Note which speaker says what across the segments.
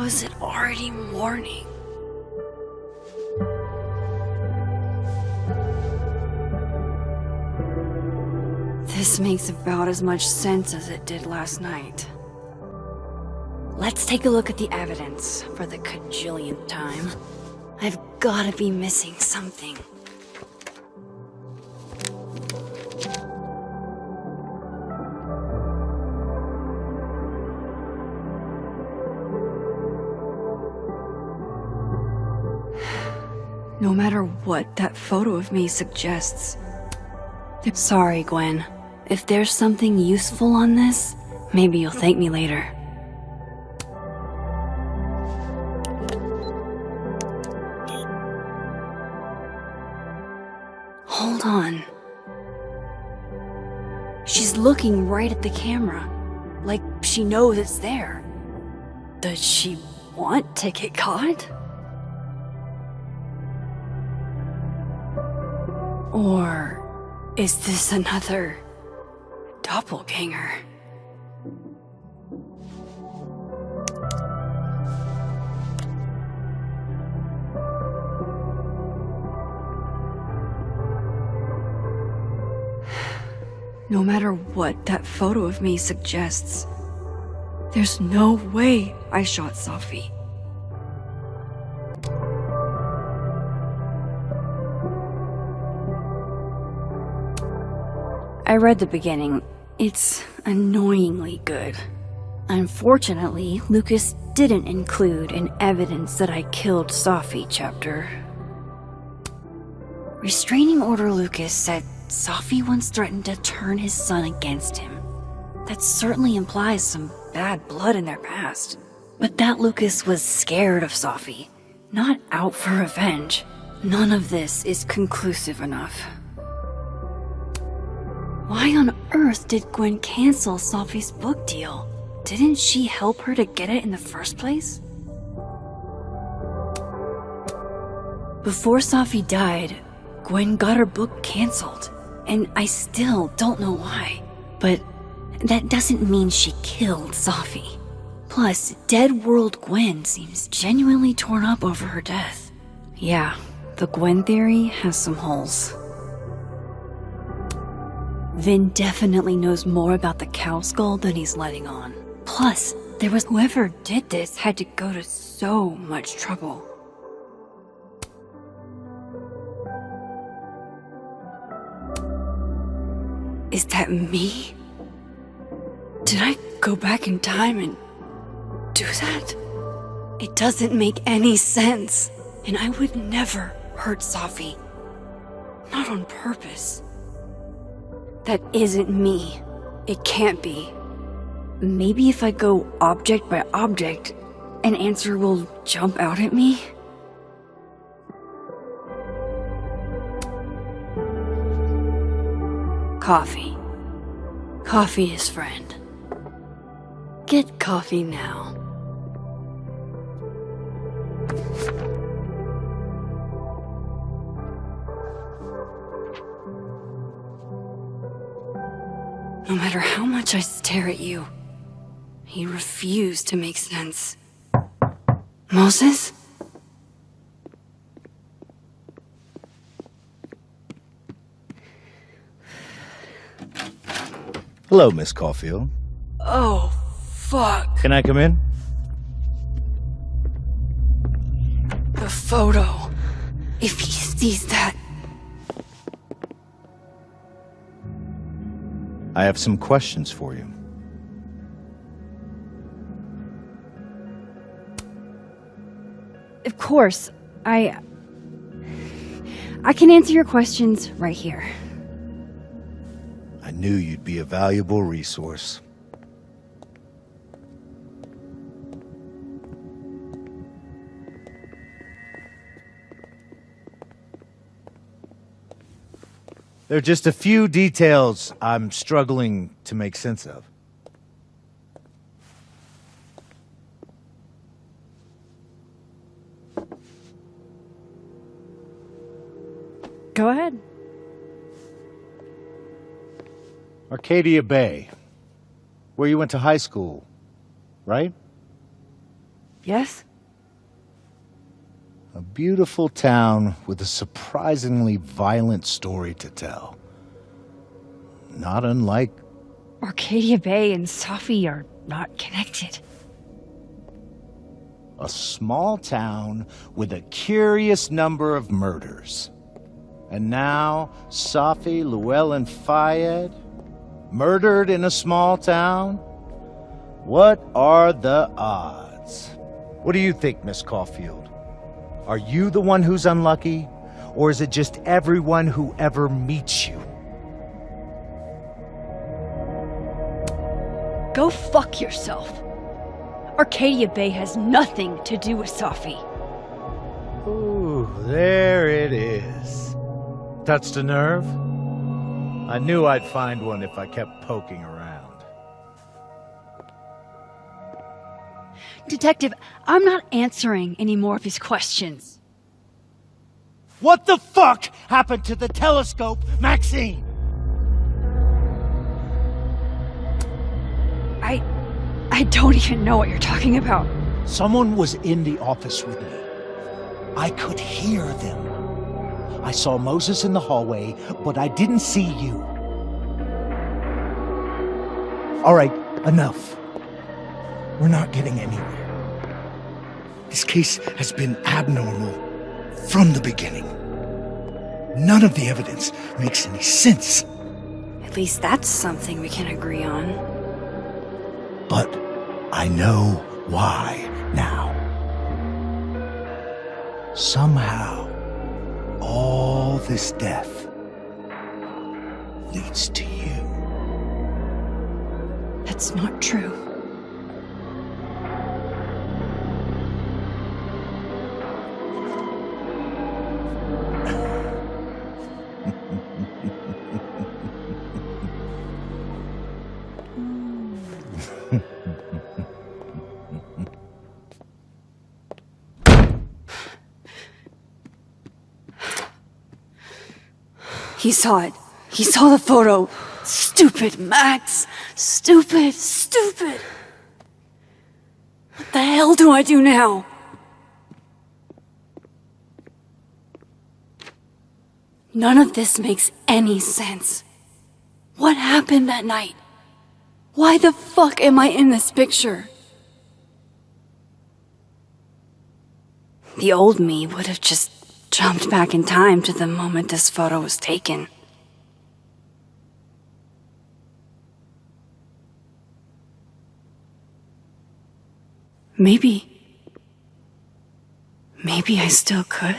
Speaker 1: How is it already morning? This makes about as much sense as it did last night. Let's take a look at the evidence for the cajillionth time. I've gotta be missing something. No matter what that photo of me suggests. Sorry, Gwen. If there's something useful on this, maybe you'll thank me later. Hold on. She's looking right at the camera, like she knows it's there. Does she want to get caught? Or is this another doppelganger? No matter what that photo of me suggests, there's no way I shot Selfie. I read the beginning. It's annoyingly good. Unfortunately, Lucas didn't include an evidence that I killed Selfie chapter. Restraining Order Lucas said Selfie once threatened to turn his son against him. That certainly implies some bad blood in their past. But that Lucas was scared of Selfie, not out for revenge. None of this is conclusive enough. Why on earth did Gwen cancel Selfie's book deal? Didn't she help her to get it in the first place? Before Selfie died, Gwen got her book canceled, and I still don't know why. But that doesn't mean she killed Selfie. Plus, Dead World Gwen seems genuinely torn up over her death. Yeah, the Gwen theory has some holes. Vin definitely knows more about the cow skull than he's letting on. Plus, whoever did this had to go to so much trouble. Is that me? Did I go back in time and do that? It doesn't make any sense, and I would never hurt Selfie. Not on purpose. That isn't me. It can't be. Maybe if I go object by object, an answer will jump out at me? Coffee. Coffee is friend. Get coffee now. No matter how much I stare at you, you refuse to make sense. Moses?
Speaker 2: Hello, Miss Caulfield.
Speaker 1: Oh, fuck.
Speaker 2: Can I come in?
Speaker 1: The photo. If he sees that...
Speaker 2: I have some questions for you.
Speaker 1: Of course. I can answer your questions right here.
Speaker 2: I knew you'd be a valuable resource. There are just a few details I'm struggling to make sense of.
Speaker 1: Go ahead.
Speaker 2: Arcadia Bay, where you went to high school, right?
Speaker 1: Yes?
Speaker 2: A beautiful town with a surprisingly violent story to tell. Not unlike...
Speaker 1: Arcadia Bay and Selfie are not connected.
Speaker 2: a small town with a curious number of murders. And now, Safi, Llewellyn Fayed, murdered in a small town? What are the odds? What do you think, Miss Caulfield? Are you the one who's unlucky, or is it just everyone who ever meets you?
Speaker 1: Go fuck yourself. Arcadia Bay has nothing to do with Safi.
Speaker 2: Ooh, there it is. Touched a nerve? I knew I'd find one if I kept poking around.
Speaker 1: Detective, I'm not answering any more of his questions.
Speaker 2: What the fuck happened to the telescope, Maxine?
Speaker 1: I don't even know what you're talking about.
Speaker 2: Someone was in the office with me. I could hear them. I saw Moses in the hallway, but I didn't see you. All right, enough. We're not getting anywhere. This case has been abnormal from the beginning. None of the evidence makes any sense.
Speaker 1: At least that's something we can agree on.
Speaker 2: But I know why now. Somehow, all this death leads to you.
Speaker 1: That's not true. He saw it. He saw the photo. Stupid Max. Stupid, stupid. What the hell do I do now? None of this makes any sense. What happened that night? Why the fuck am I in this picture? The old me would have just jumped back in time to the moment this photo was taken. Maybe I still could.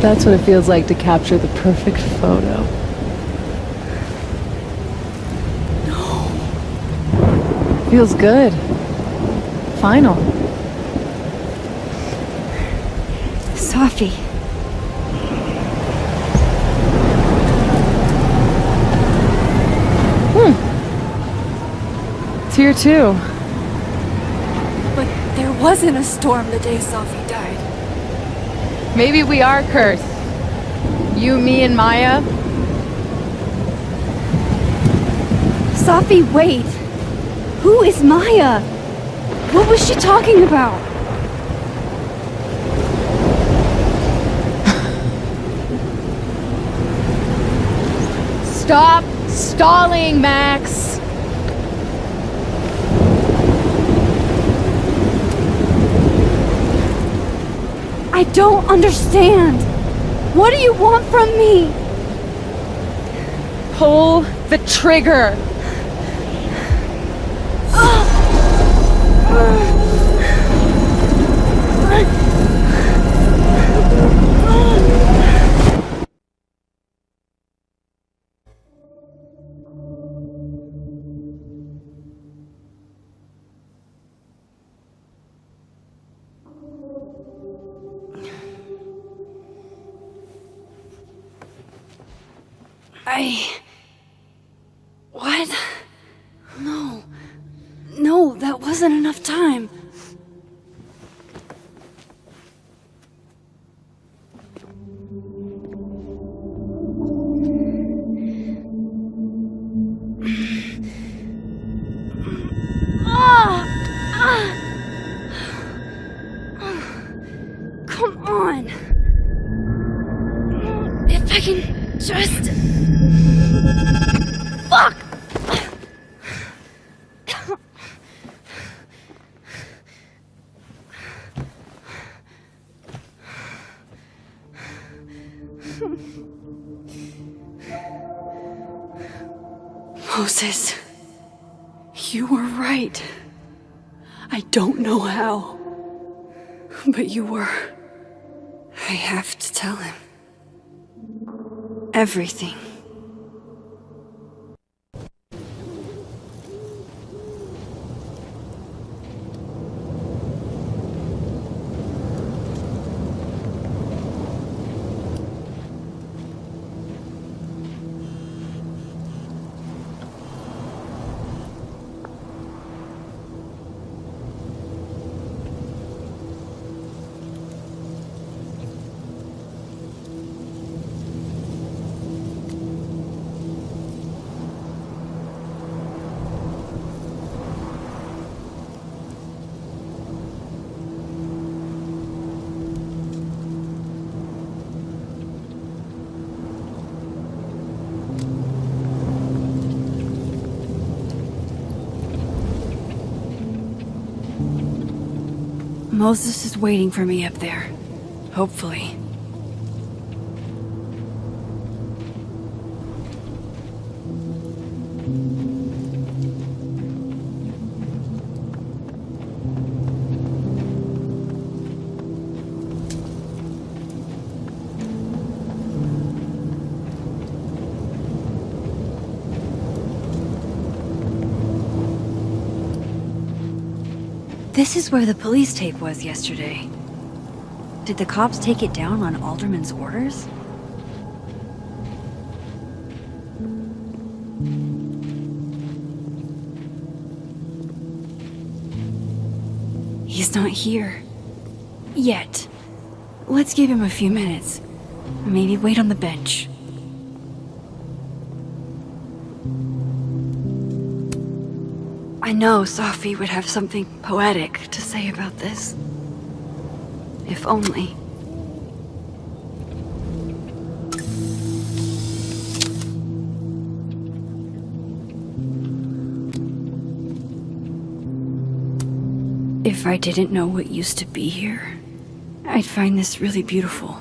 Speaker 3: That's what it feels like to capture the perfect photo. No. Feels good. Final.
Speaker 1: Safi.
Speaker 3: It's here too.
Speaker 1: But there wasn't a storm the day Safi died.
Speaker 3: Maybe we are cursed. You, me, and Maya.
Speaker 1: Safi, wait. Who is Maya? What was she talking about?
Speaker 3: Stop stalling, Max!
Speaker 1: I don't understand. What do you want from me?
Speaker 3: Pull the trigger!
Speaker 1: What? No. No, that wasn't enough time. Come on. If I can just... Fuck! Moses, you were right. I don't know how, but you were. I have to tell him. Everything. Moses is waiting for me up there. Hopefully. This is where the police tape was yesterday. Did the cops take it down on Alderman's orders? He's not here. Yet. Let's give him a few minutes. Maybe wait on the bench. I know Safi would have something poetic to say about this. If only. If I didn't know what used to be here, I'd find this really beautiful.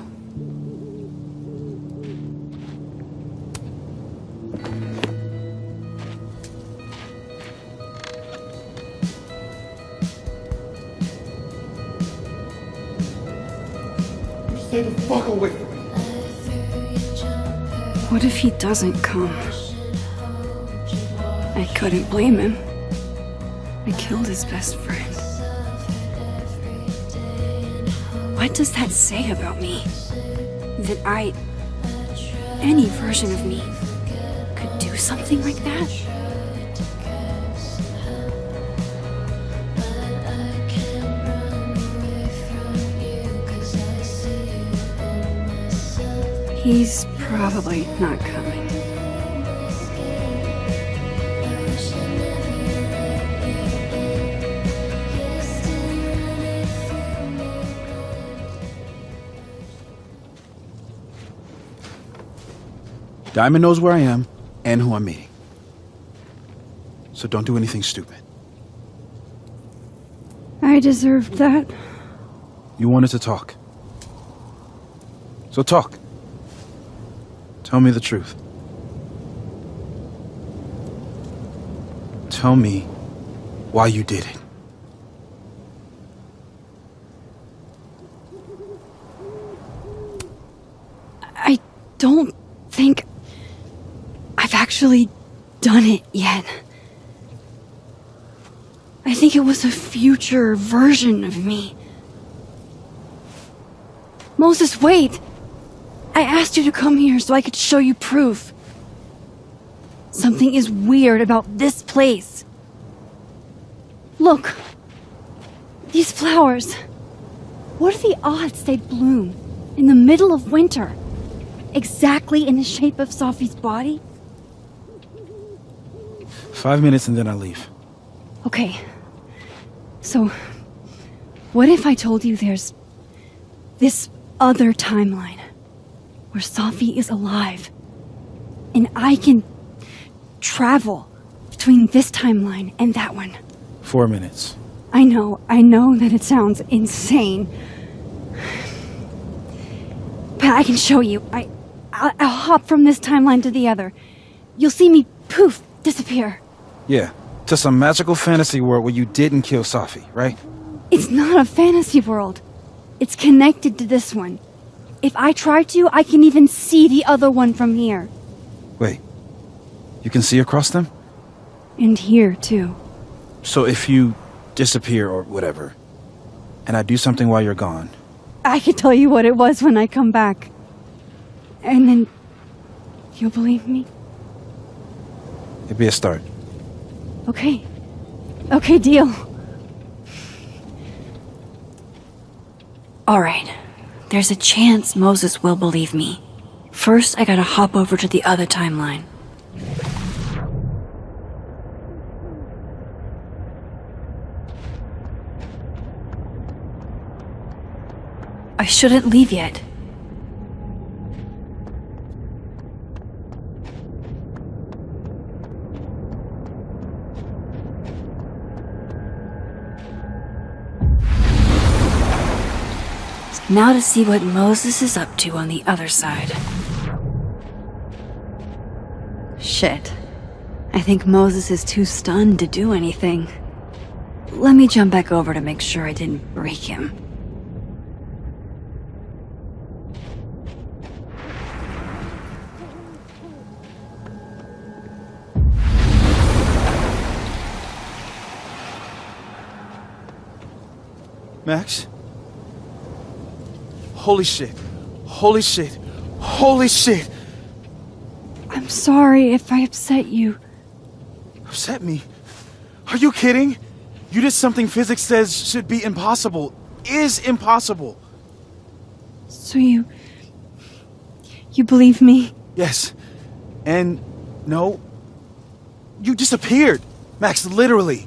Speaker 4: Stay the fuck away from me.
Speaker 1: What if he doesn't come? I couldn't blame him. I killed his best friend. What does that say about me? That any version of me, could do something like that? He's probably not coming.
Speaker 4: Diamond knows where I am.
Speaker 5: and who I'm meeting. So don't do anything stupid.
Speaker 1: I deserved that.
Speaker 5: You wanted to talk. So talk. Tell me the truth. Tell me why you did it.
Speaker 1: I don't think I've actually done it yet. I think it was a future version of me. Moses, wait! I asked you to come here so I could show you proof. Something is weird about this place. Look. These flowers. What are the odds they'd bloom in the middle of winter? Exactly in the shape of Sophie's body?
Speaker 5: 5 minutes and then I leave.
Speaker 1: Okay. So, what if I told you there's this other timeline where Sophie is alive and I can travel between this timeline and that one?
Speaker 5: 4 minutes.
Speaker 1: I know that it sounds insane. But I can show you. I'll hop from this timeline to the other. You'll see me, poof, disappear.
Speaker 5: Yeah, to some magical fantasy world where you didn't kill Sophie, right?
Speaker 1: It's not a fantasy world. It's connected to this one. If I try to, I can even see the other one from here.
Speaker 5: Wait, you can see across them?
Speaker 1: And here, too.
Speaker 5: So if you disappear or whatever, and I do something while you're gone,
Speaker 1: I can tell you what it was when I come back. And then you'll believe me?
Speaker 5: it'd be a start.
Speaker 1: Okay. Okay, deal. Alright. There's a chance Moses will believe me. First, I gotta hop over to the other timeline. I shouldn't leave yet. Now to see what Moses is up to on the other side. Shit. I think Moses is too stunned to do anything. Let me jump back over to make sure I didn't break him.
Speaker 5: Max? Holy shit. Holy shit. Holy shit.
Speaker 1: I'm sorry if I upset you.
Speaker 5: Upset me? Are you kidding? You did something physics says should be impossible. Is impossible.
Speaker 1: So you believe me?
Speaker 5: Yes. And no. You disappeared. Max, literally.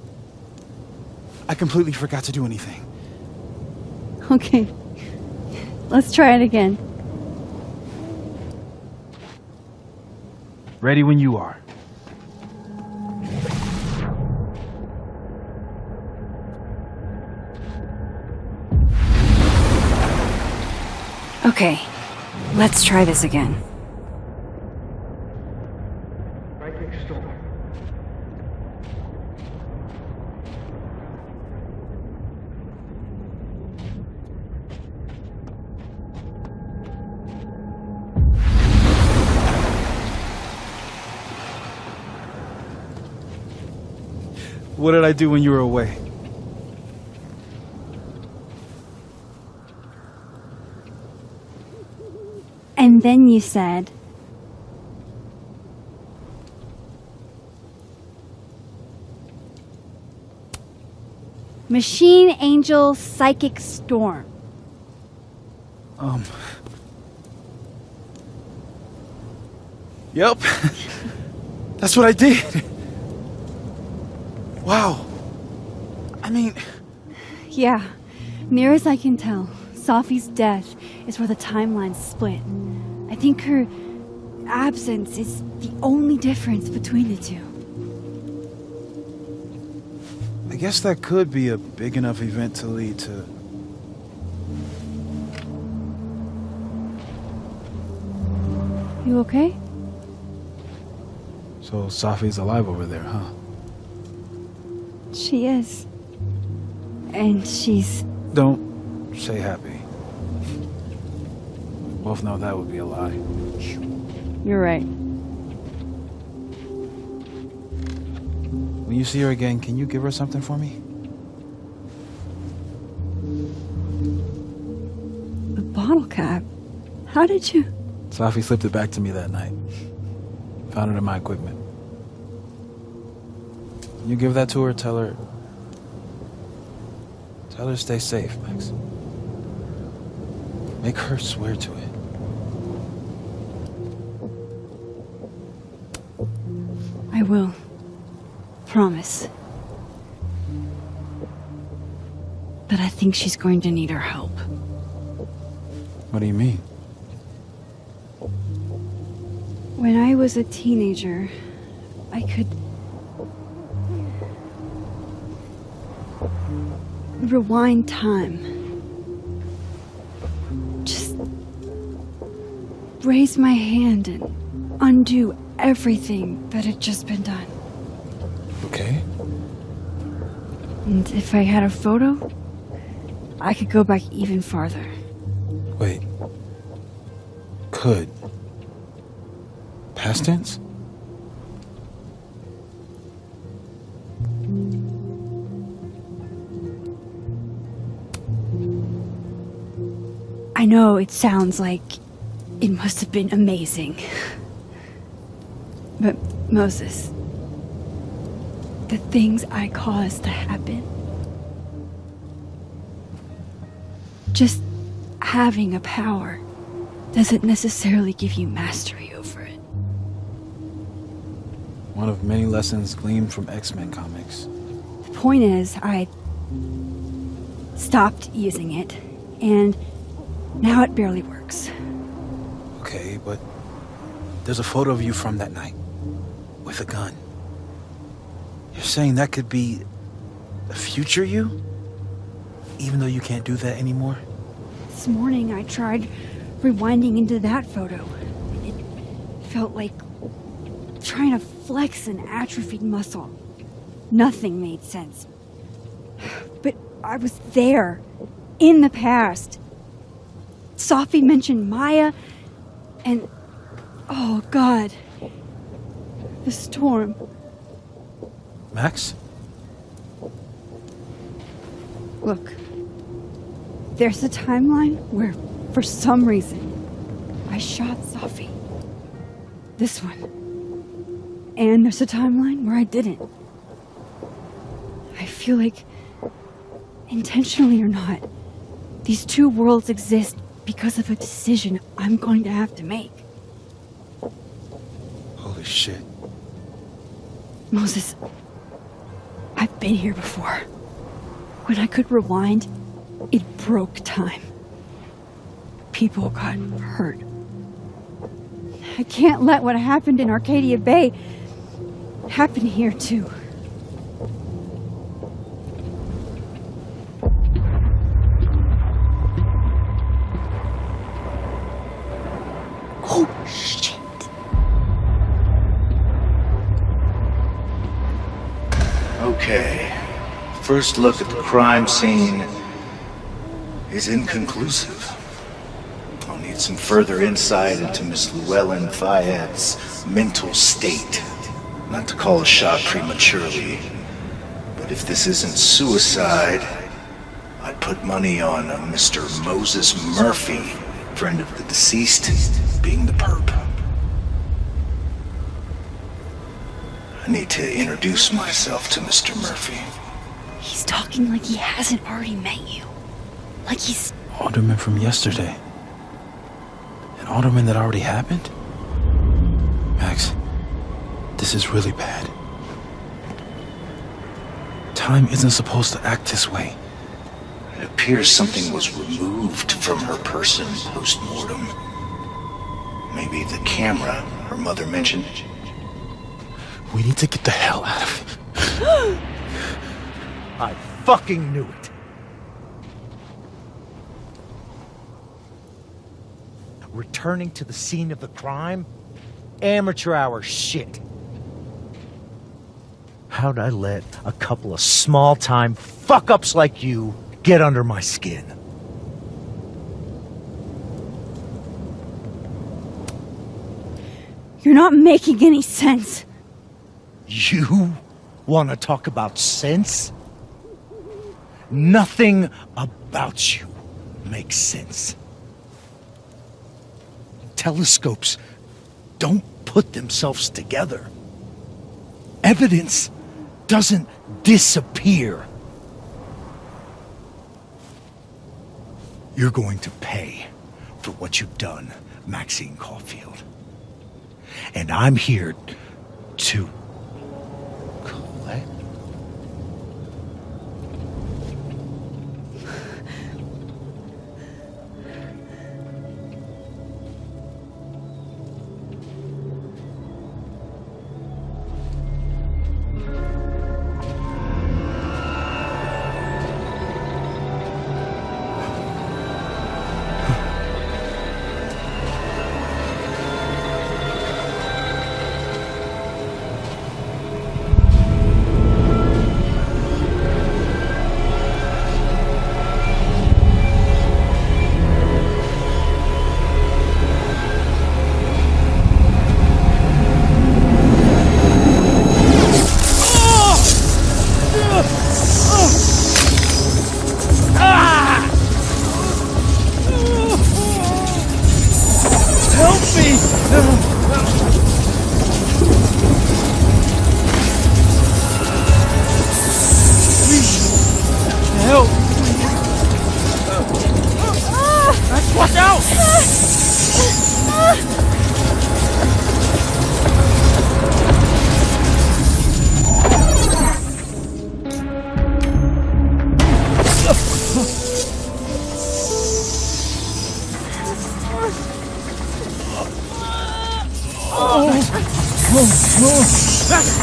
Speaker 5: I completely forgot to do anything.
Speaker 1: Okay. Let's try it again.
Speaker 5: Ready when you are.
Speaker 1: Okay. Let's try this again.
Speaker 4: Right next door.
Speaker 5: What did I do when you were away?
Speaker 1: And then you said... Machine Angel Psychic Storm.
Speaker 5: Yep. That's what I did. Wow. I mean...
Speaker 1: Yeah. Near as I can tell, Sophie's death is where the timelines split. I think her absence is the only difference between the two.
Speaker 5: I guess that could be a big enough event to lead to...
Speaker 1: You okay?
Speaker 5: So Safi's alive over there, huh?
Speaker 1: She is. And she's...
Speaker 5: Don't say happy. Both know that would be a lie.
Speaker 1: You're right.
Speaker 5: When you see her again, can you give her something for me?
Speaker 1: The bottle cap? How did you...
Speaker 5: Safi slipped it back to me that night. Found it in my equipment. When you give that to her, tell her stay safe, Max. Make her swear to it.
Speaker 1: I will. Promise. But I think she's going to need our help.
Speaker 5: What do you mean?
Speaker 1: When I was a teenager, I could rewind time. Just raise my hand and undo everything that had just been done.
Speaker 5: Okay.
Speaker 1: And if I had a photo, I could go back even farther.
Speaker 5: Wait. Could. Past tense?
Speaker 1: I know it sounds like it must have been amazing. But Moses, the things I caused to happen, just having a power doesn't necessarily give you mastery over it.
Speaker 5: One of many lessons gleaned from X-Men comics.
Speaker 1: The point is, I stopped using it, and now it barely works.
Speaker 5: Okay, but there's a photo of you from that night. With a gun. You're saying that could be a future you? Even though you can't do that anymore?
Speaker 1: This morning I tried rewinding into that photo. It felt like trying to flex an atrophied muscle. Nothing made sense. But I was there, in the past. Sophie mentioned Maya, and oh God, the storm.
Speaker 5: Max?
Speaker 1: Look, there's a timeline where, for some reason, I shot Sophie. This one. And there's a timeline where I didn't. I feel like, intentionally or not, these two worlds exist because of a decision I'm going to have to make.
Speaker 5: Holy shit.
Speaker 1: Moses, I've been here before. When I could rewind, it broke time. People got hurt. I can't let what happened in Arcadia Bay happen here too. Oh, shit.
Speaker 2: Okay. First look at the crime scene is inconclusive. I'll need some further insight into Miss Llewellyn Fayett's mental state. Not to call a shot prematurely, but if this isn't suicide, I'd put money on a Mr. Moses Murphy, friend of the deceased, being the perp. I need to introduce myself to Mr. Murphy.
Speaker 1: He's talking like he hasn't already met you. Like he's...
Speaker 5: Alderman from yesterday. An alderman that already happened? Max, this is really bad. Time isn't supposed to act this way.
Speaker 2: It appears something was removed from her person post-mortem. Maybe the camera
Speaker 5: Her mother mentioned we need to get the hell out of here.
Speaker 2: I fucking knew it. Returning to the scene of the crime? Amateur hour shit. How'd I let a couple of small-time fuck-ups like you get under my skin?
Speaker 1: You're not making any sense.
Speaker 2: You want to talk about sense? Nothing about you makes sense. Telescopes don't put themselves together. Evidence doesn't disappear. You're going to pay for what you've done, Maxine Caulfield. And I'm here to collect.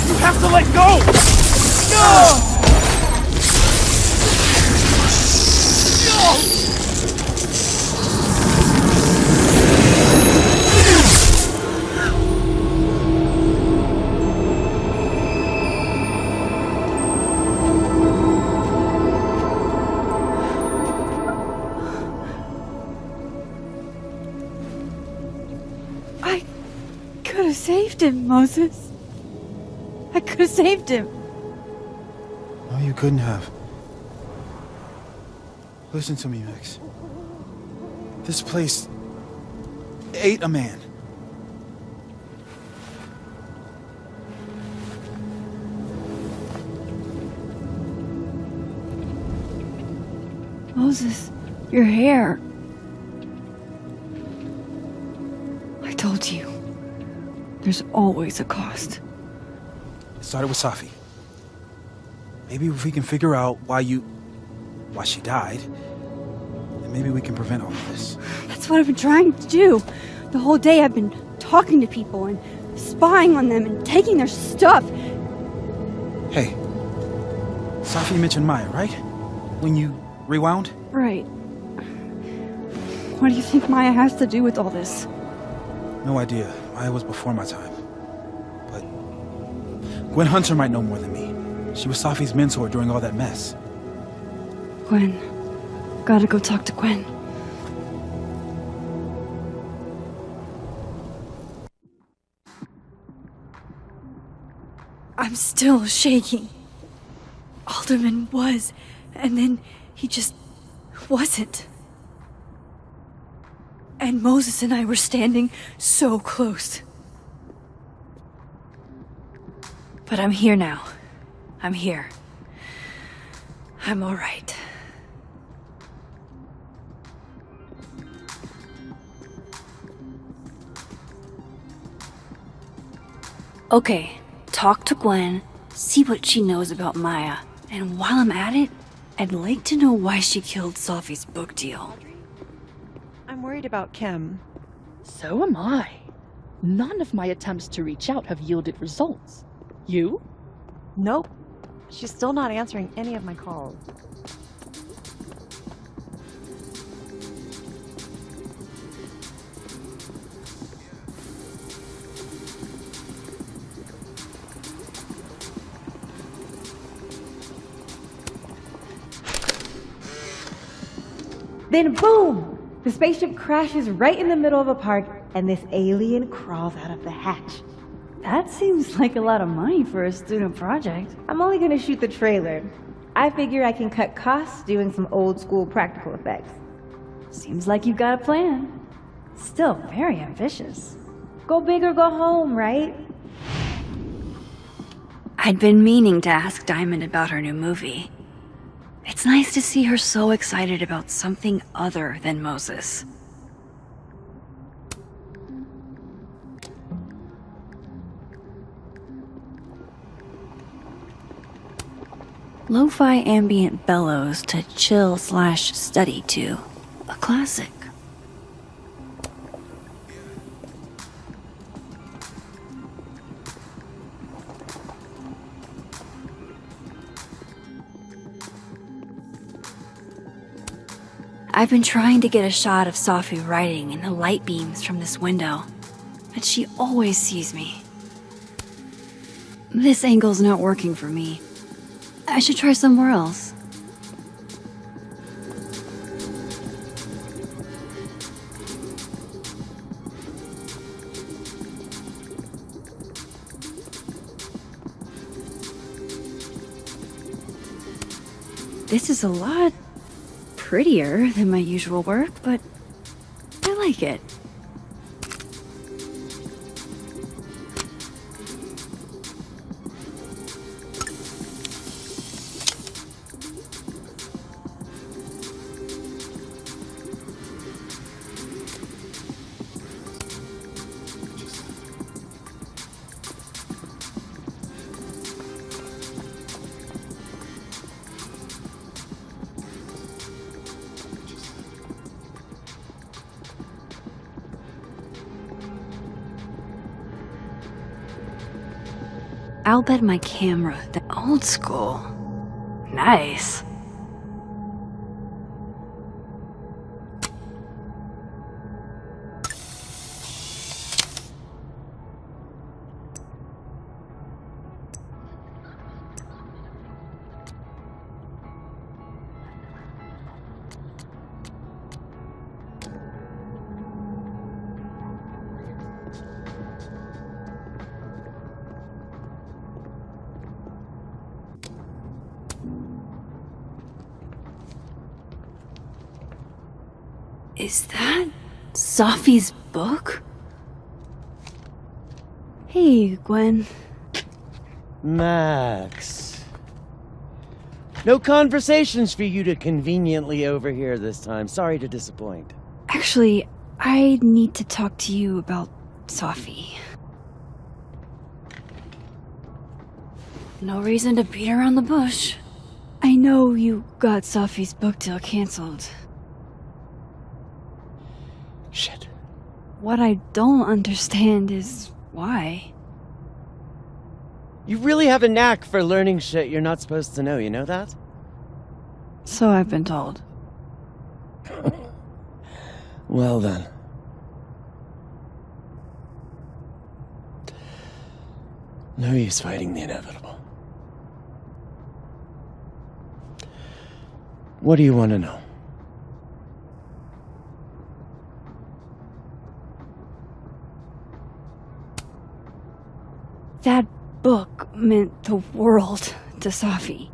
Speaker 5: You have to let go!
Speaker 1: I could have saved him, Moses. I could have saved him.
Speaker 5: No, you couldn't have. Listen to me, Max. This place ate a man.
Speaker 1: Moses, your hair. I told you. There's always a cost.
Speaker 5: It started with Safi. Maybe if we can figure out why she died, then maybe we can prevent all of this.
Speaker 1: That's what I've been trying to do. The whole day I've been talking to people and spying on them and taking their stuff.
Speaker 5: Hey, Safi mentioned Maya, right? When you rewound?
Speaker 1: Right. What do you think Maya has to do with all this?
Speaker 5: No idea. Maya was before my time. But Gwen Hunter might know more than me. She was Safi's mentor during all that mess.
Speaker 1: Gwen. Gotta go talk to Gwen. I'm still shaking. Alderman was, and then he just wasn't. And Moses and I were standing so close. But I'm here now. I'm here. I'm all right. Okay, talk to Gwen, see what she knows about Maya, and while I'm at it, I'd like to know why she killed Sophie's book deal.
Speaker 6: I'm worried about Kim.
Speaker 7: So am I.
Speaker 6: None of my attempts to reach out have yielded results. You?
Speaker 7: Nope. She's still not answering any of my calls.
Speaker 8: Then boom! The spaceship crashes right in the middle of a park, and this alien crawls out of the hatch.
Speaker 1: That seems like a lot of money for a student project.
Speaker 8: I'm only gonna shoot the trailer. I figure I can cut costs doing some old school practical effects.
Speaker 1: Seems like you've got a plan. Still very ambitious.
Speaker 8: Go big or go home, right?
Speaker 1: I'd been meaning to ask Diamond about her new movie. It's nice to see her so excited about something other than Moses. Lo-fi ambient bellows to chill/study to. A classic. I've been trying to get a shot of Sophie writing in the light beams from this window, but she always sees me. This angle's not working for me. I should try somewhere else. This is a lot prettier than my usual work, but I like it. I'll bet my camera, the old school. Nice. Is that Sophie's book? Hey, Gwen.
Speaker 9: Max. No conversations for you to conveniently overhear this time. Sorry to disappoint.
Speaker 1: Actually, I need to talk to you about Sophie. No reason to beat around the bush. I know you got Sophie's book deal canceled.
Speaker 9: Shit.
Speaker 1: What I don't understand is why.
Speaker 9: You really have a knack for learning shit you're not supposed to know, you know that?
Speaker 1: So I've been told.
Speaker 9: Well then. No use fighting the inevitable. What do you want to know?
Speaker 1: That book meant the world to Sophie.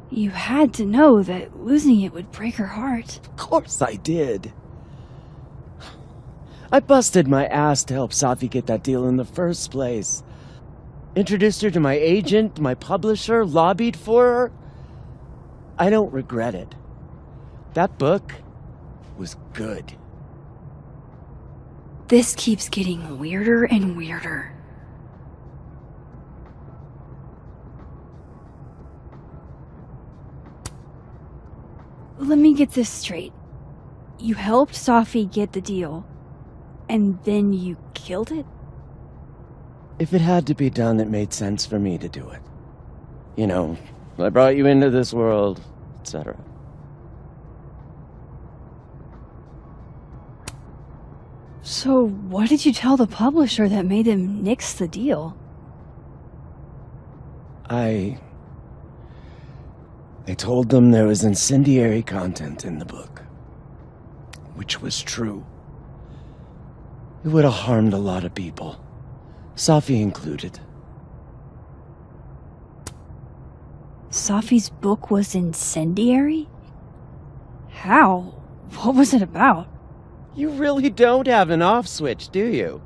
Speaker 1: You had to know that losing it would break her heart.
Speaker 9: Of course I did. I busted my ass to help Sophie get that deal in the first place. Introduced her to my agent, my publisher, lobbied for her. I don't regret it. That book was good.
Speaker 1: This keeps getting weirder and weirder. Let me get this straight. You helped Sophie get the deal, and then you killed it?
Speaker 9: If it had to be done, it made sense for me to do it. You know, I brought you into this world, etc.
Speaker 1: So, what did you tell the publisher that made them nix the deal?
Speaker 9: I told them there was incendiary content in the book. Which was true. It would have harmed a lot of people. Safi included.
Speaker 1: Safi's book was incendiary? How? What was it about?
Speaker 9: You really don't have an off switch, do you?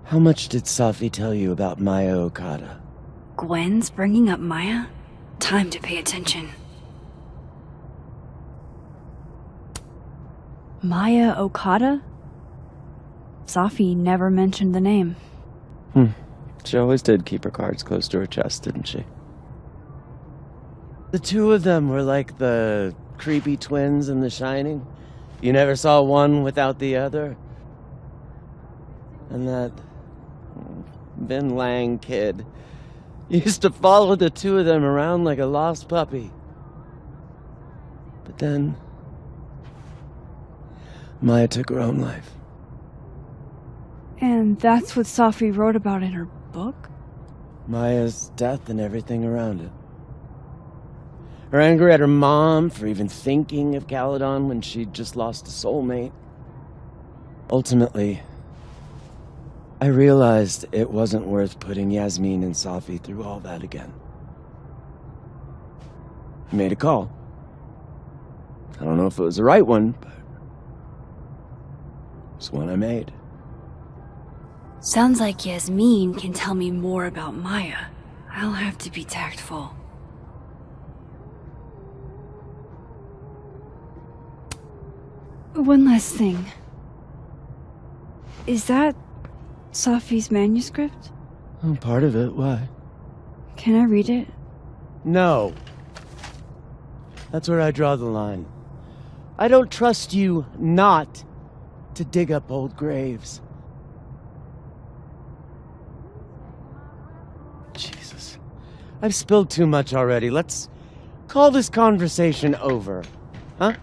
Speaker 9: How much did Safi tell you about Maya Okada?
Speaker 1: Gwen's bringing up Maya? Time to pay attention. Maya Okada? Safi never mentioned the name.
Speaker 9: She always did keep her cards close to her chest, didn't she? The two of them were like the creepy twins in The Shining. You never saw one without the other. And that Vin Lang kid used to follow the two of them around like a lost puppy. But then Maya took her own life.
Speaker 1: And that's what Safi wrote about in her book?
Speaker 9: Maya's death and everything around it. Her anger at her mom for even thinking of Caledon when she'd just lost a soulmate. Ultimately, I realized it wasn't worth putting Yasmin and Safi through all that again. I made a call. I don't know if it was the right one, but it's one I made.
Speaker 1: Sounds like Yasmin can tell me more about Maya. I'll have to be tactful. One last thing. Is that Safi's manuscript?
Speaker 9: Oh, part of it. Why?
Speaker 1: Can I read it?
Speaker 9: No. That's where I draw the line. I don't trust you not to dig up old graves. Jesus. I've spilled too much already. Let's call this conversation over. Huh?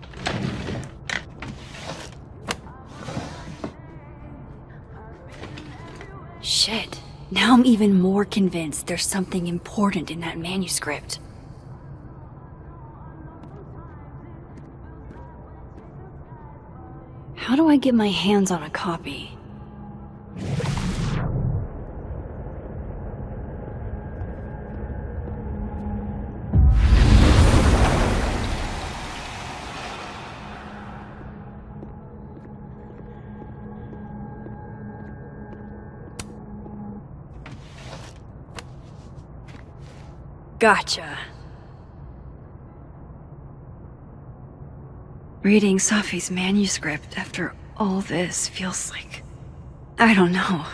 Speaker 1: Shit. Now I'm even more convinced there's something important in that manuscript. How do I get my hands on a copy? Gotcha. Reading Safi's manuscript after all this feels like, I don't know,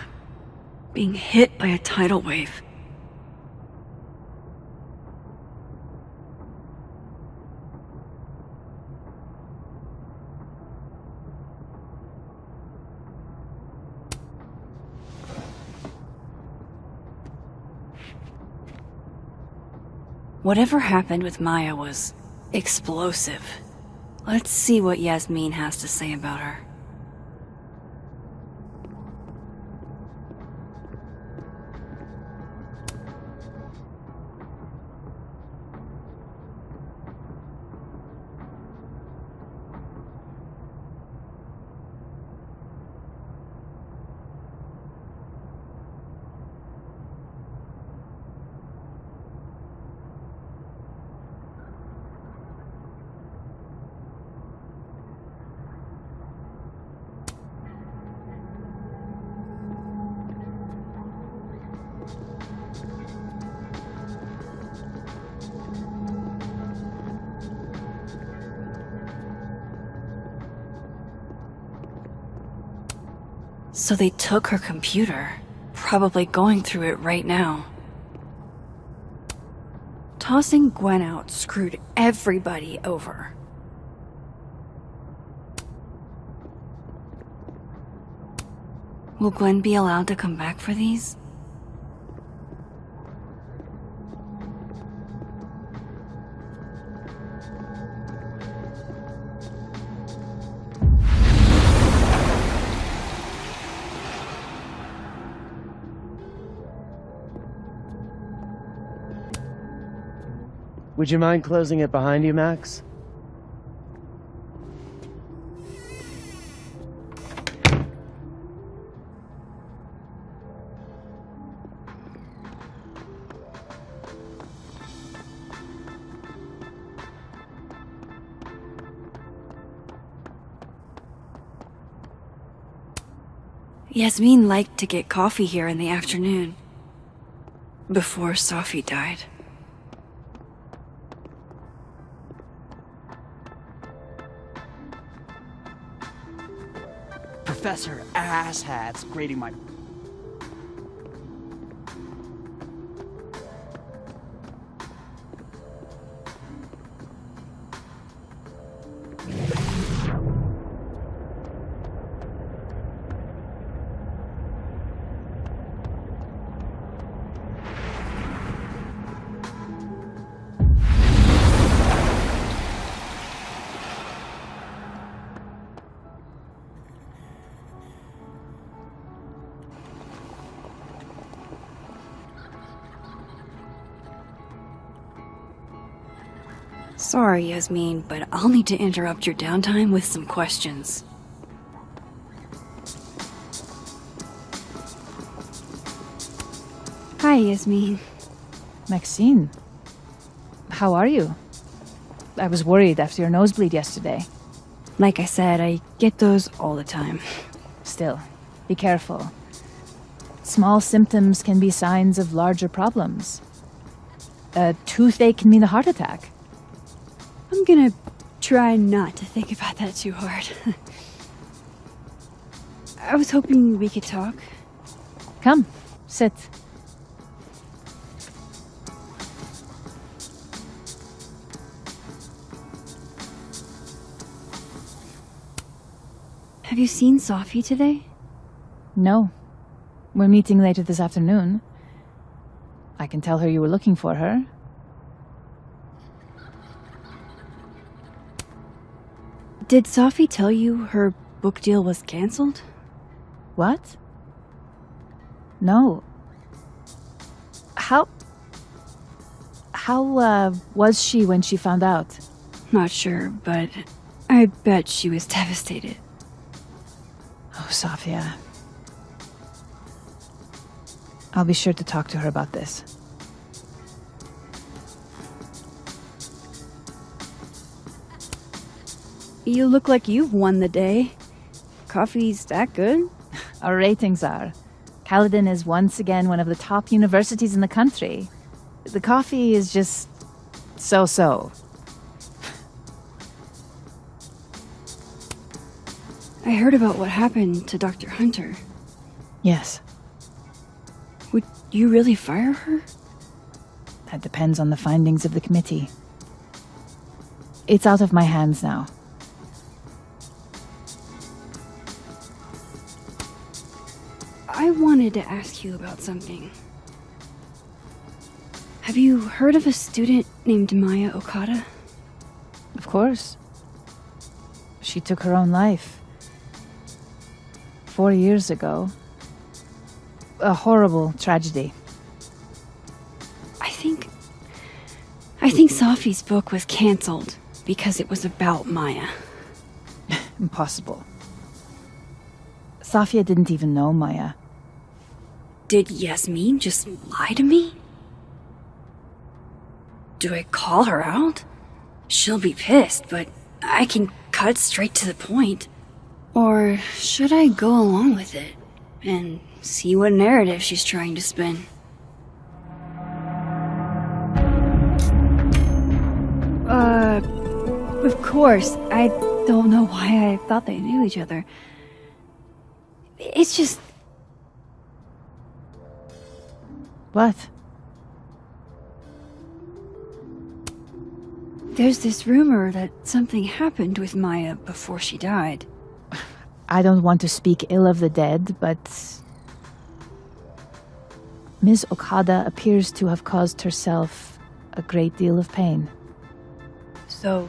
Speaker 1: being hit by a tidal wave. Whatever happened with Maya was explosive. Let's see what Yasmin has to say about her. So they took her computer, probably going through it right now. Tossing Gwen out screwed everybody over. Will Gwen be allowed to come back for these?
Speaker 9: Would you mind closing it behind you, Max?
Speaker 1: Yasmin liked to get coffee here in the afternoon. Before Sophie died.
Speaker 10: Professor Asshat's grading my...
Speaker 1: Sorry, Yasmin, but I'll need to interrupt your downtime with some questions. Hi, Yasmin.
Speaker 11: Maxine, how are you? I was worried after your nosebleed yesterday.
Speaker 1: Like I said, I get those all the time.
Speaker 11: Still, be careful. Small symptoms can be signs of larger problems. A toothache can mean a heart attack.
Speaker 1: I'm gonna try not to think about that too hard. I was hoping we could talk.
Speaker 11: Come, sit.
Speaker 1: Have you seen Sophie today?
Speaker 11: No. We're meeting later this afternoon. I can tell her you were looking for her.
Speaker 1: Did Sophie tell you her book deal was cancelled?
Speaker 11: What? No. How was she when she found out?
Speaker 1: Not sure, but I bet she was devastated.
Speaker 11: Oh, Sophia. I'll be sure to talk to her about this.
Speaker 1: You look like you've won the day. Coffee's that good?
Speaker 11: Our ratings are. Caledon is once again one of the top universities in the country. The coffee is just so-so.
Speaker 1: I heard about what happened to Dr. Hunter.
Speaker 11: Yes.
Speaker 1: Would you really fire her?
Speaker 11: That depends on the findings of the committee. It's out of my hands now.
Speaker 1: I wanted to ask you about something. Have you heard of a student named Maya Okada?
Speaker 11: Of course. She took her own life. 4 years ago. A horrible tragedy.
Speaker 1: I think Sophie's book was cancelled because it was about Maya.
Speaker 11: Impossible. Safia didn't even know Maya.
Speaker 1: Did Yasmin just lie to me? Do I call her out? She'll be pissed, but I can cut straight to the point. Or should I go along with it and see what narrative she's trying to spin? Of course. I don't know why I thought they knew each other. It's just...
Speaker 11: What?
Speaker 1: There's this rumor that something happened with Maya before she died.
Speaker 11: I don't want to speak ill of the dead, but Ms. Okada appears to have caused herself a great deal of pain.
Speaker 1: So,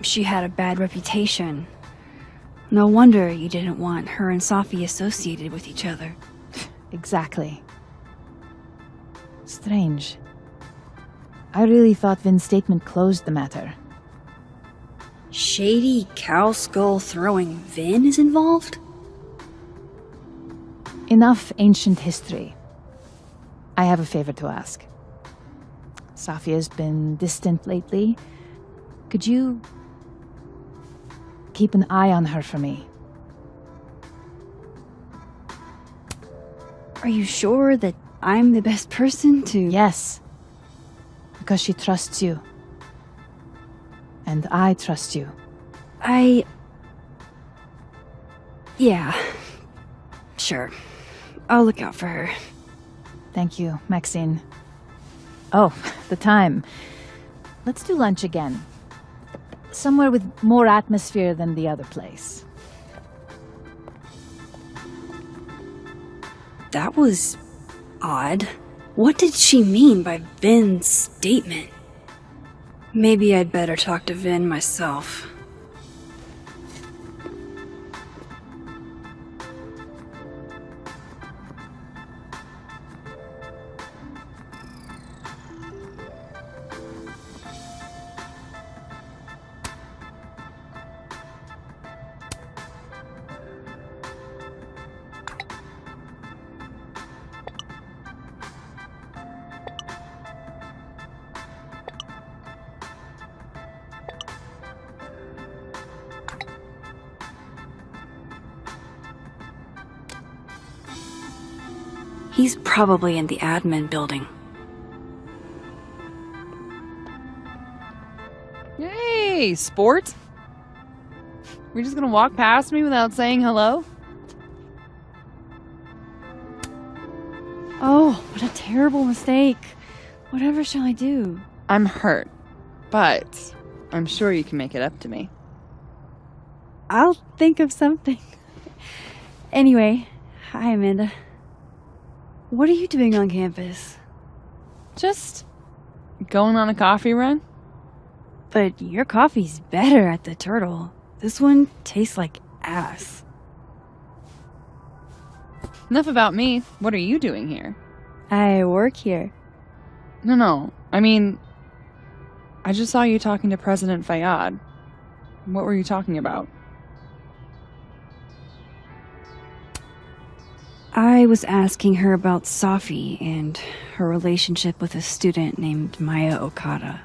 Speaker 1: she had a bad reputation. No wonder you didn't want her and Sophie associated with each other.
Speaker 11: Exactly. Strange. I really thought Vin's statement closed the matter.
Speaker 1: Shady cow skull throwing Vin is involved?
Speaker 11: Enough ancient history. I have a favor to ask. Sophia's been distant lately. Could you keep an eye on her for me?
Speaker 1: Are you sure that I'm the best person to...
Speaker 11: Yes. Because she trusts you. And I trust you.
Speaker 1: Yeah. Sure. I'll look out for her.
Speaker 11: Thank you, Maxine. Oh, the time. Let's do lunch again. Somewhere with more atmosphere than the other place.
Speaker 1: That was odd. What did she mean by Vin's statement? Maybe I'd better talk to Vin myself. He's probably in the admin building.
Speaker 3: Hey, sport. We're just gonna walk past me without saying hello?
Speaker 1: Oh, what a terrible mistake. Whatever shall I do?
Speaker 3: I'm hurt, but I'm sure you can make it up to me.
Speaker 1: I'll think of something. Anyway, hi Amanda. What are you doing on campus?
Speaker 3: Just going on a coffee run?
Speaker 1: But your coffee's better at the Turtle. This one tastes like ass.
Speaker 3: Enough about me. What are you doing here?
Speaker 1: I work here.
Speaker 3: No. I mean, I just saw you talking to President Façade. What were you talking about?
Speaker 1: I was asking her about Sophie and her relationship with a student named Maya Okada.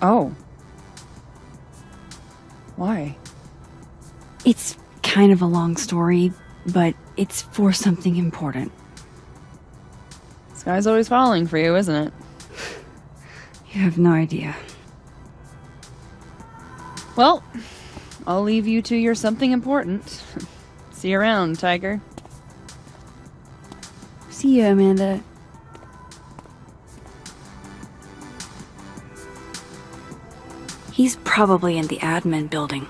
Speaker 3: Oh. Why?
Speaker 1: It's kind of a long story, but it's for something important.
Speaker 3: This guy's always falling for you, isn't it?
Speaker 1: You have no idea.
Speaker 3: Well, I'll leave you to your something important. See you around, Tiger.
Speaker 1: See you, Amanda. He's probably in the admin building.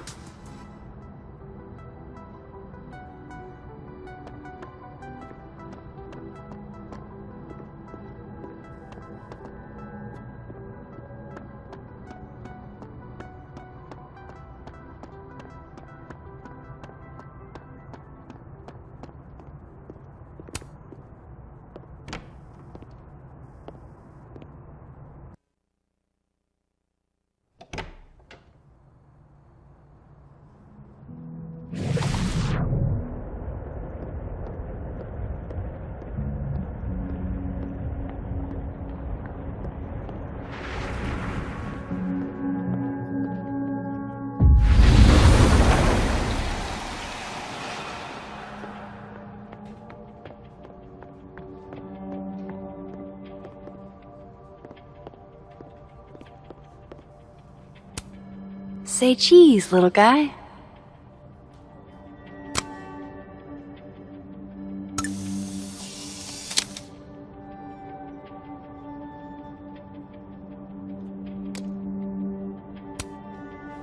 Speaker 1: Say cheese, little guy.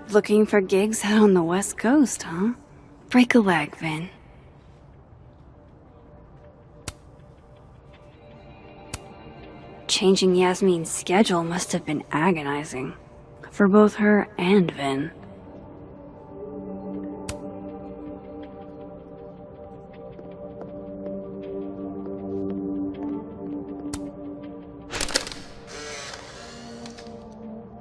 Speaker 1: Looking for gigs out on the West Coast, huh? Break a leg, Vin. Changing Yasmin's schedule must have been agonizing. For both her and Vin.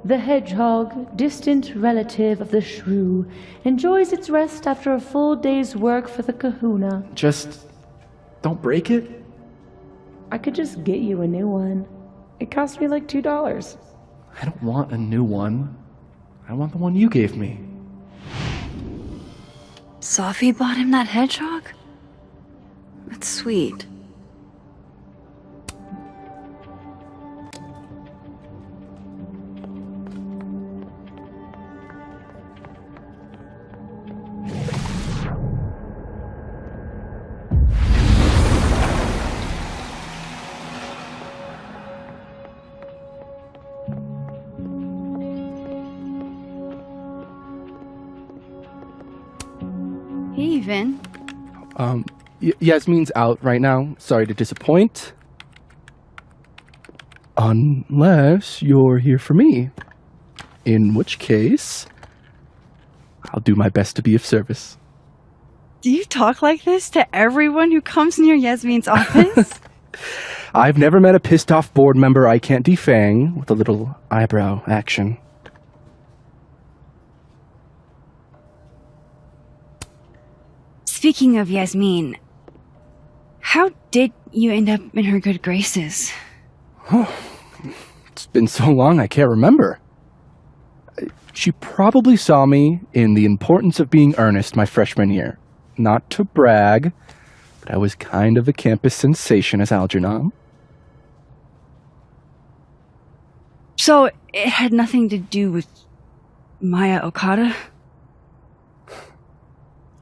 Speaker 6: The hedgehog, distant relative of the shrew, enjoys its rest after a full day's work for the kahuna.
Speaker 12: Just don't break it?
Speaker 6: I could just get you a new one. It cost me like $2.
Speaker 12: I don't want a new one. I want the one you gave me.
Speaker 1: Sophie bought him that hedgehog? That's sweet. Hey, Vin.
Speaker 12: Yasmin's out right now. Sorry to disappoint. Unless you're here for me. In which case, I'll do my best to be of service.
Speaker 1: Do you talk like this to everyone who comes near Yasmin's office?
Speaker 12: I've never met a pissed off board member I can't defang with a little eyebrow action.
Speaker 1: Speaking of Yasmin, how did you end up in her good graces?
Speaker 12: It's been so long I can't remember. She probably saw me in The Importance of Being Earnest my freshman year. Not to brag, but I was kind of a campus sensation as Algernon.
Speaker 1: So it had nothing to do with Maya Okada?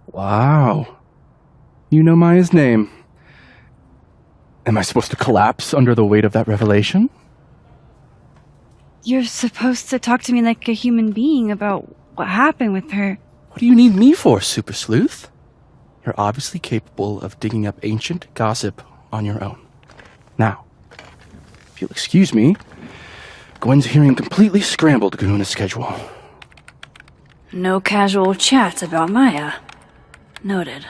Speaker 12: Wow. You know Maya's name. Am I supposed to collapse under the weight of that revelation?
Speaker 1: You're supposed to talk to me like a human being about what happened with her.
Speaker 12: What do you need me for, Super Sleuth? You're obviously capable of digging up ancient gossip on your own. Now, if you'll excuse me, Gwen's hearing completely scrambled Kahuna schedule.
Speaker 1: No casual chats about Maya. Noted.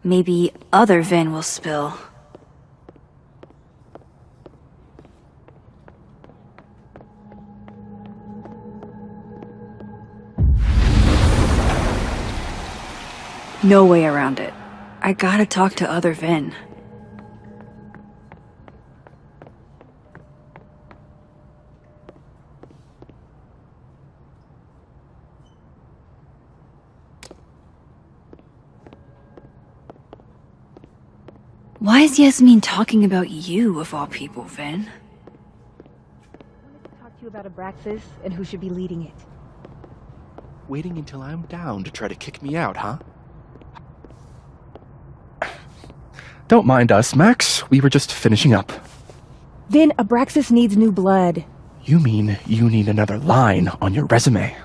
Speaker 1: Maybe other Vin will spill. No way around it. I gotta talk to other Vin. Why is Yasmin talking about you, of all people, Vin?
Speaker 8: I wanted to talk to you about Abraxas and who should be leading it.
Speaker 12: Waiting until I'm down to try to kick me out, huh? Don't mind us, Max. We were just finishing up.
Speaker 8: Vin, Abraxas needs new blood.
Speaker 12: You mean you need another line on your resume?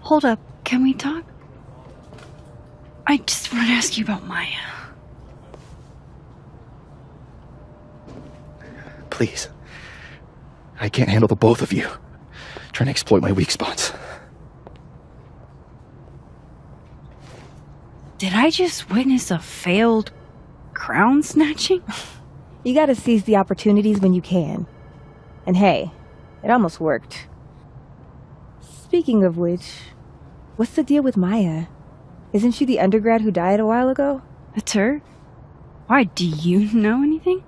Speaker 1: Hold up, can we talk? I just want to ask you about Maya.
Speaker 12: Please. I can't handle the both of you trying to exploit my weak spots.
Speaker 1: Did I just witness a failed crown snatching?
Speaker 8: You gotta seize the opportunities when you can. And hey, it almost worked. Speaking of which, what's the deal with Maya? Isn't she the undergrad who died a while ago?
Speaker 1: That's her? Why, do you know anything?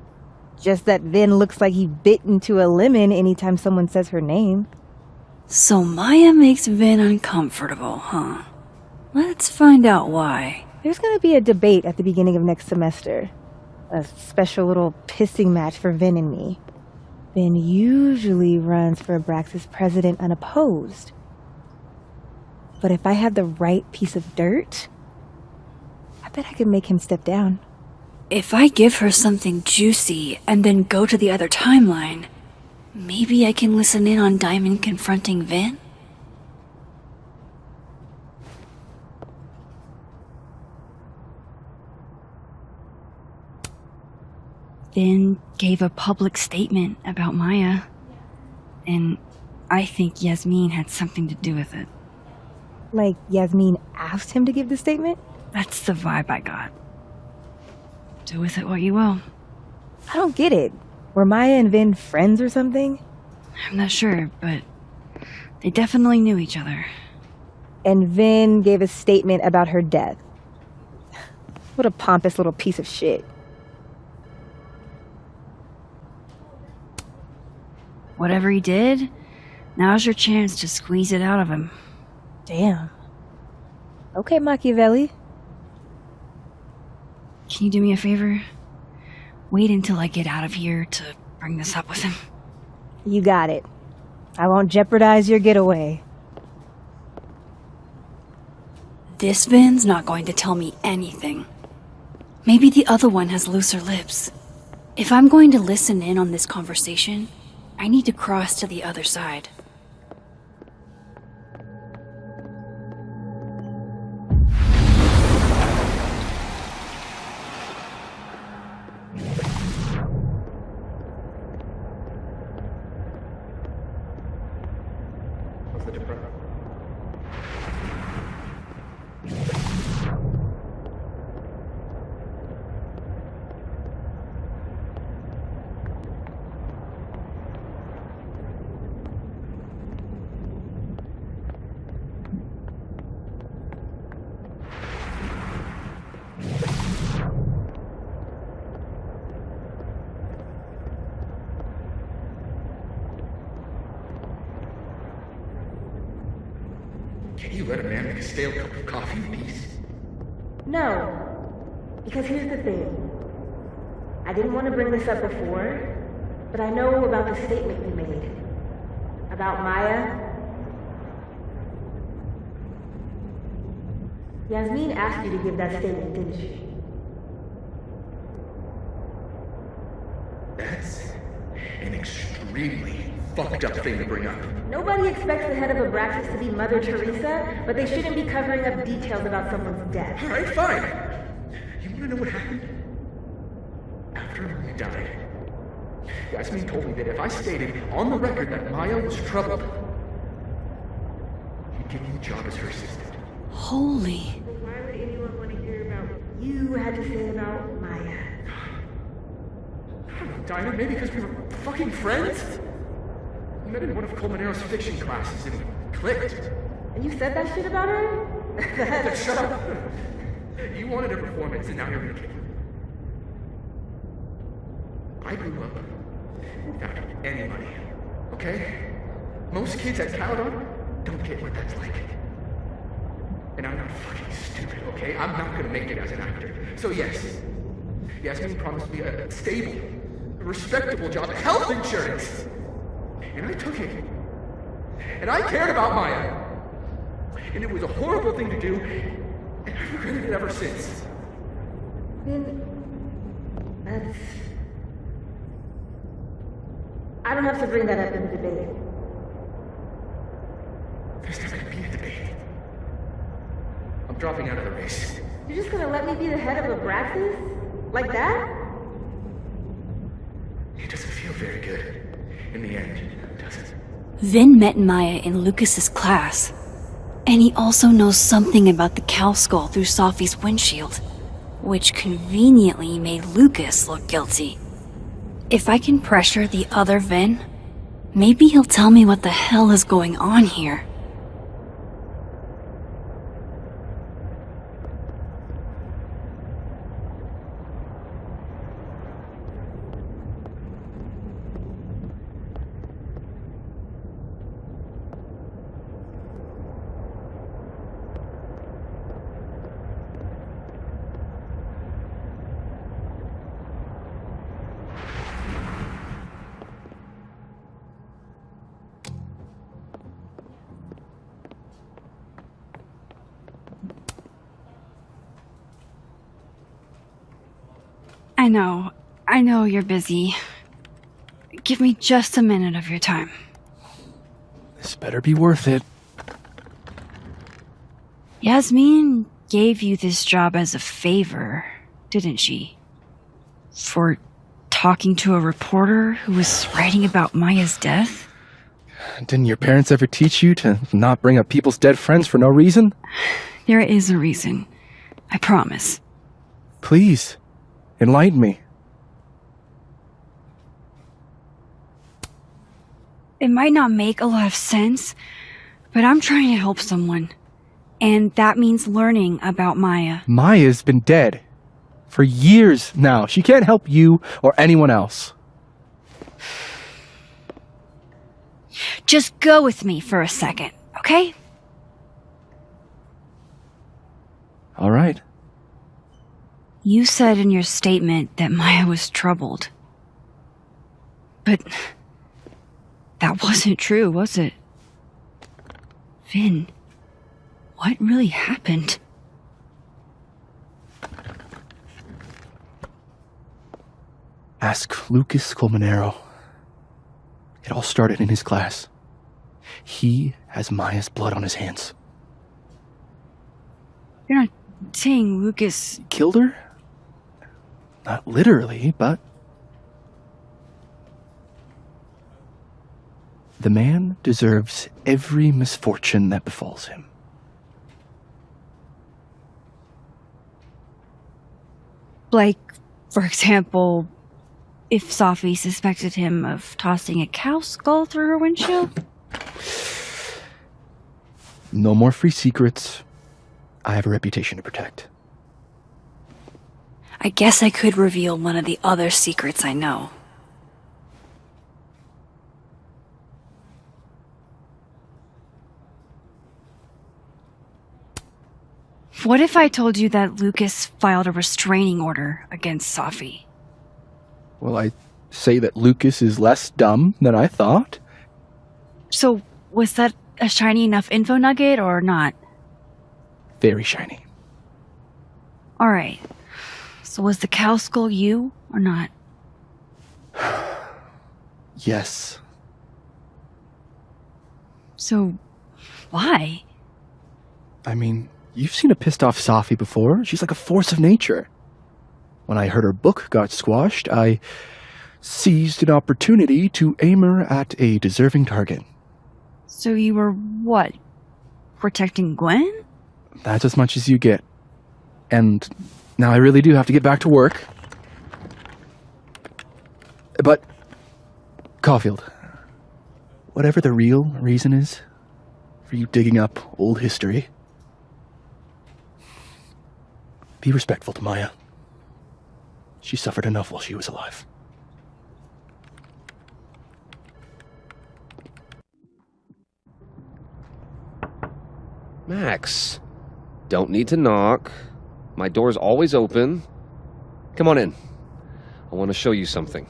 Speaker 8: Just that Vin looks like he bit into a lemon anytime someone says her name.
Speaker 1: So Maya makes Vin uncomfortable, huh? Let's find out why.
Speaker 8: There's gonna be a debate at the beginning of next semester. A special little pissing match for Vin and me. Vin usually runs for Abraxas president unopposed. But if I had the right piece of dirt, I bet I could make him step down.
Speaker 1: If I give her something juicy and then go to the other timeline, maybe I can listen in on Diamond confronting Vin? Vin gave a public statement about Maya, and I think Yasmin had something to do with it.
Speaker 8: Like Yasmin asked him to give the statement?
Speaker 1: That's the vibe I got. Do with it what you will.
Speaker 8: I don't get it. Were Maya and Vin friends or something?
Speaker 1: I'm not sure, but they definitely knew each other.
Speaker 8: And Vin gave a statement about her death. What a pompous little piece of shit.
Speaker 1: Whatever he did, now's your chance to squeeze it out of him.
Speaker 8: Damn. Okay, Machiavelli.
Speaker 1: Can you do me a favor? Wait until I get out of here to bring this up with him.
Speaker 8: You got it. I won't jeopardize your getaway.
Speaker 1: This Vin's not going to tell me anything. Maybe the other one has looser lips. If I'm going to listen in on this conversation, I need to cross to the other side.
Speaker 4: What's the difference?
Speaker 13: Can't you let a man make a stale cup of coffee in peace?
Speaker 6: No. Because here's the thing. I didn't want to bring this up before, but I know about the statement you made. About Maya. Yasmin asked you to give that statement, didn't she?
Speaker 13: That's an extremely fucked up thing to bring up.
Speaker 6: Nobody expects the head of Abraxas to be Mother Teresa, but they shouldn't be covering up details about someone's death.
Speaker 13: Alright, fine. You wanna know what happened? After Maya died, Yasmin told me that if I stated on the record that Maya was troubled, he'd give me the job as her assistant.
Speaker 1: Holy.
Speaker 6: But why would anyone want to hear about what you had to say about Maya?
Speaker 13: I don't know, Dinah, maybe because we were fucking friends? We met in one of Colmenaro's fiction classes and clicked.
Speaker 6: And you said that shit about her?
Speaker 13: Shut up! You wanted a performance and now you're making it. I grew up without any money, okay? Most kids at Caledon don't get what that's like. And I'm not fucking stupid, okay? I'm not gonna make it as an actor. So yes, Yasmin promised me a stable, respectable job, health insurance. And I took it. And I cared about Maya. And it was a horrible thing to do, and I've regretted it ever since.
Speaker 6: Then that's... I don't have to bring that up in the debate.
Speaker 13: There's not gonna be a debate. I'm dropping out of the race.
Speaker 6: You're just gonna let me be the head of Abraxas? Like that?
Speaker 13: It doesn't feel very good. In the end, does it?
Speaker 1: Vin met Maya in Lucas's class, and he also knows something about the cow skull through Sophie's windshield, which conveniently made Lucas look guilty. If I can pressure the other Vin, maybe he'll tell me what the hell is going on here. I know you're busy. Give me just a minute of your time.
Speaker 12: This better be worth it.
Speaker 1: Yasmin gave you this job as a favor, didn't she? For talking to a reporter who was writing about Maya's death?
Speaker 12: Didn't your parents ever teach you to not bring up people's dead friends for no reason?
Speaker 1: There is a reason. I promise.
Speaker 12: Please, enlighten me.
Speaker 1: It might not make a lot of sense, but I'm trying to help someone. And that means learning about Maya.
Speaker 12: Maya's been dead for years now. She can't help you or anyone else.
Speaker 1: Just go with me for a second, okay?
Speaker 12: All right.
Speaker 1: You said in your statement that Maya was troubled. But that wasn't true, was it? Vin, what really happened?
Speaker 12: Ask Lucas Colmenero. It all started in his class. He has Maya's blood on his hands.
Speaker 1: You're not saying Lucas
Speaker 12: Killed her? Not literally, but... The man deserves every misfortune that befalls him.
Speaker 1: Like, for example, if Sophie suspected him of tossing a cow skull through her windshield?
Speaker 12: No more free secrets. I have a reputation to protect.
Speaker 1: I guess I could reveal one of the other secrets I know. What if I told you that Lucas filed a restraining order against Sophie?
Speaker 12: Well, I say that Lucas is less dumb than I thought.
Speaker 1: So, was that a shiny enough info nugget or not?
Speaker 12: Very shiny.
Speaker 1: Alright. So was the cow skull you or not?
Speaker 12: Yes.
Speaker 1: So, why?
Speaker 12: I mean, you've seen a pissed off Sophie before. She's like a force of nature. When I heard her book got squashed, I seized an opportunity to aim her at a deserving target.
Speaker 1: So you were what? Protecting Gwen?
Speaker 12: That's as much as you get. And now I really do have to get back to work. But, Caulfield, whatever the real reason is for you digging up old history, be respectful to Maya. She suffered enough while she was alive.
Speaker 14: Max, don't need to knock. My door's always open. Come on in. I want to show you something.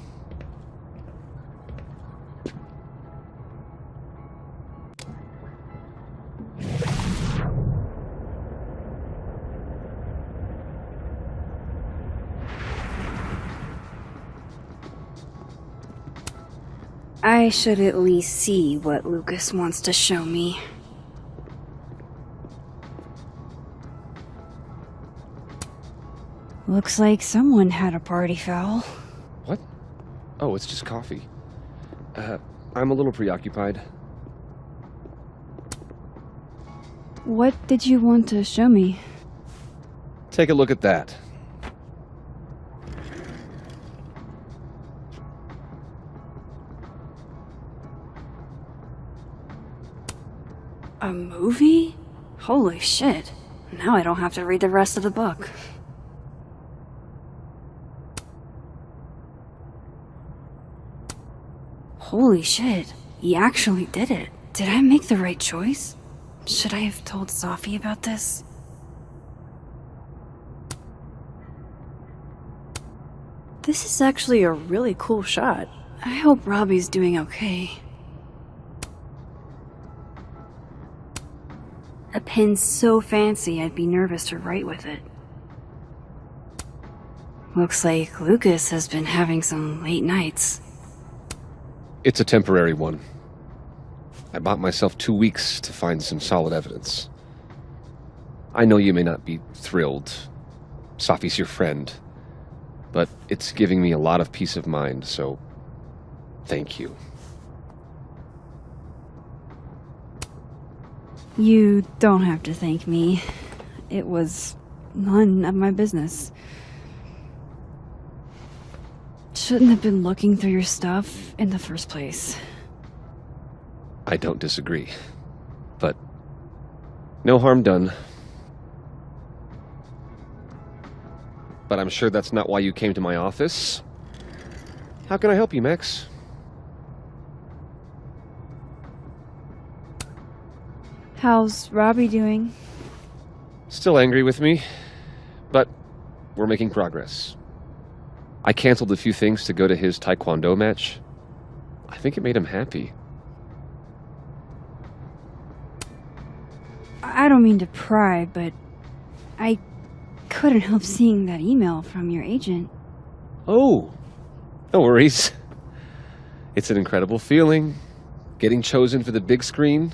Speaker 1: I should at least see what Lucas wants to show me. Looks like someone had a party foul.
Speaker 14: What? Oh, it's just coffee. I'm a little preoccupied.
Speaker 1: What did you want to show me?
Speaker 14: Take a look at that.
Speaker 1: A movie? Holy shit. Now I don't have to read the rest of the book. Holy shit. He actually did it. Did I make the right choice? Should I have told Sophie about this? This is actually a really cool shot. I hope Robbie's doing okay. A pen so fancy I'd be nervous to write with it. Looks like Lucas has been having some late nights.
Speaker 14: It's a temporary one. I bought myself 2 weeks to find some solid evidence. I know you may not be thrilled. Safi's your friend. But it's giving me a lot of peace of mind, so thank you.
Speaker 1: You don't have to thank me. It was none of my business. Shouldn't have been looking through your stuff in the first place.
Speaker 14: I don't disagree. But no harm done. But I'm sure that's not why you came to my office. How can I help you, Max?
Speaker 1: How's Robbie doing?
Speaker 14: Still angry with me, but we're making progress. I canceled a few things to go to his taekwondo match. I think it made him happy.
Speaker 1: I don't mean to pry, but I couldn't help seeing that email from your agent.
Speaker 14: Oh, no worries. It's an incredible feeling. Getting chosen for the big screen.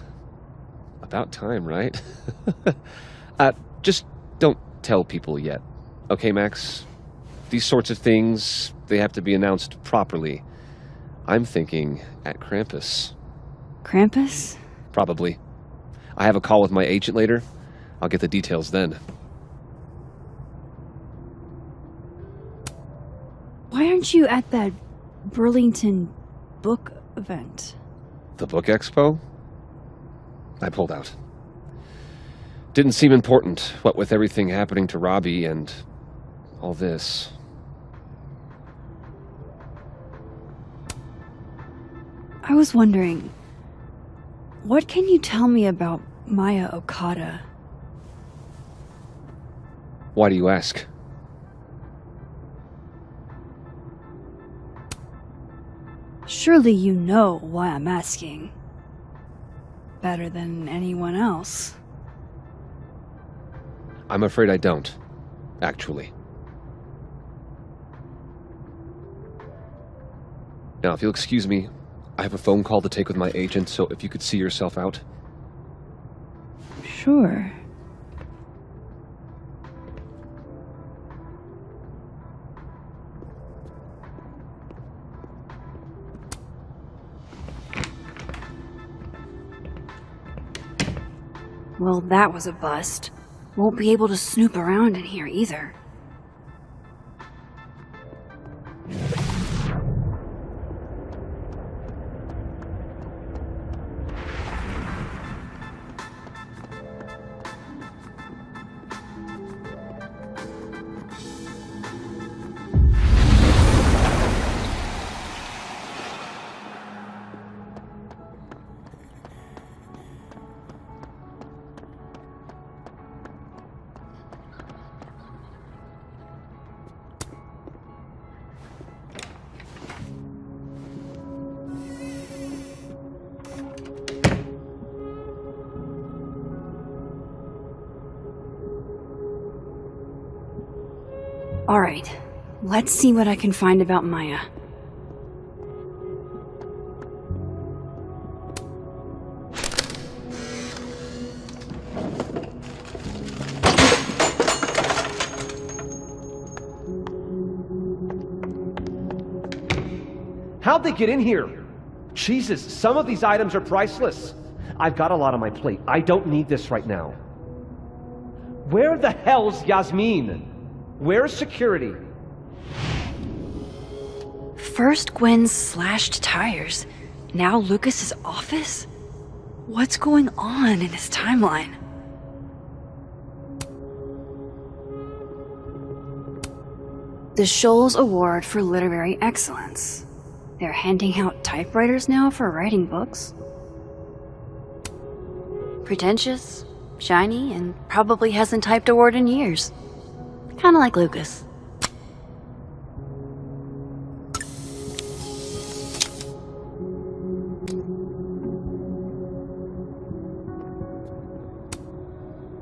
Speaker 14: About time, right? Just don't tell people yet. Okay, Max? These sorts of things, they have to be announced properly. I'm thinking at Krampus.
Speaker 1: Krampus?
Speaker 14: Probably. I have a call with my agent later. I'll get the details then.
Speaker 1: Why aren't you at that Burlington book event?
Speaker 14: The book expo? I pulled out. Didn't seem important, what with everything happening to Robbie and all this.
Speaker 1: I was wondering, what can you tell me about Maya Okada?
Speaker 14: Why do you ask?
Speaker 1: Surely you know why I'm asking. Better than anyone else.
Speaker 14: I'm afraid I don't, actually. Now, if you'll excuse me, I have a phone call to take with my agent, so if you could see yourself out.
Speaker 1: Sure. Well, that was a bust. Won't be able to snoop around in here either. Alright, let's see what I can find about Maya.
Speaker 15: How'd they get in here? Jesus, some of these items are priceless. I've got a lot on my plate. I don't need this right now. Where the hell's Yasmin? Where's security?
Speaker 1: First Gwen's slashed tires, now Lucas's office? What's going on in this timeline? The Scholes Award for Literary Excellence. They're handing out typewriters now for writing books. Pretentious, shiny, and probably hasn't typed a word in years. Kinda like Lucas.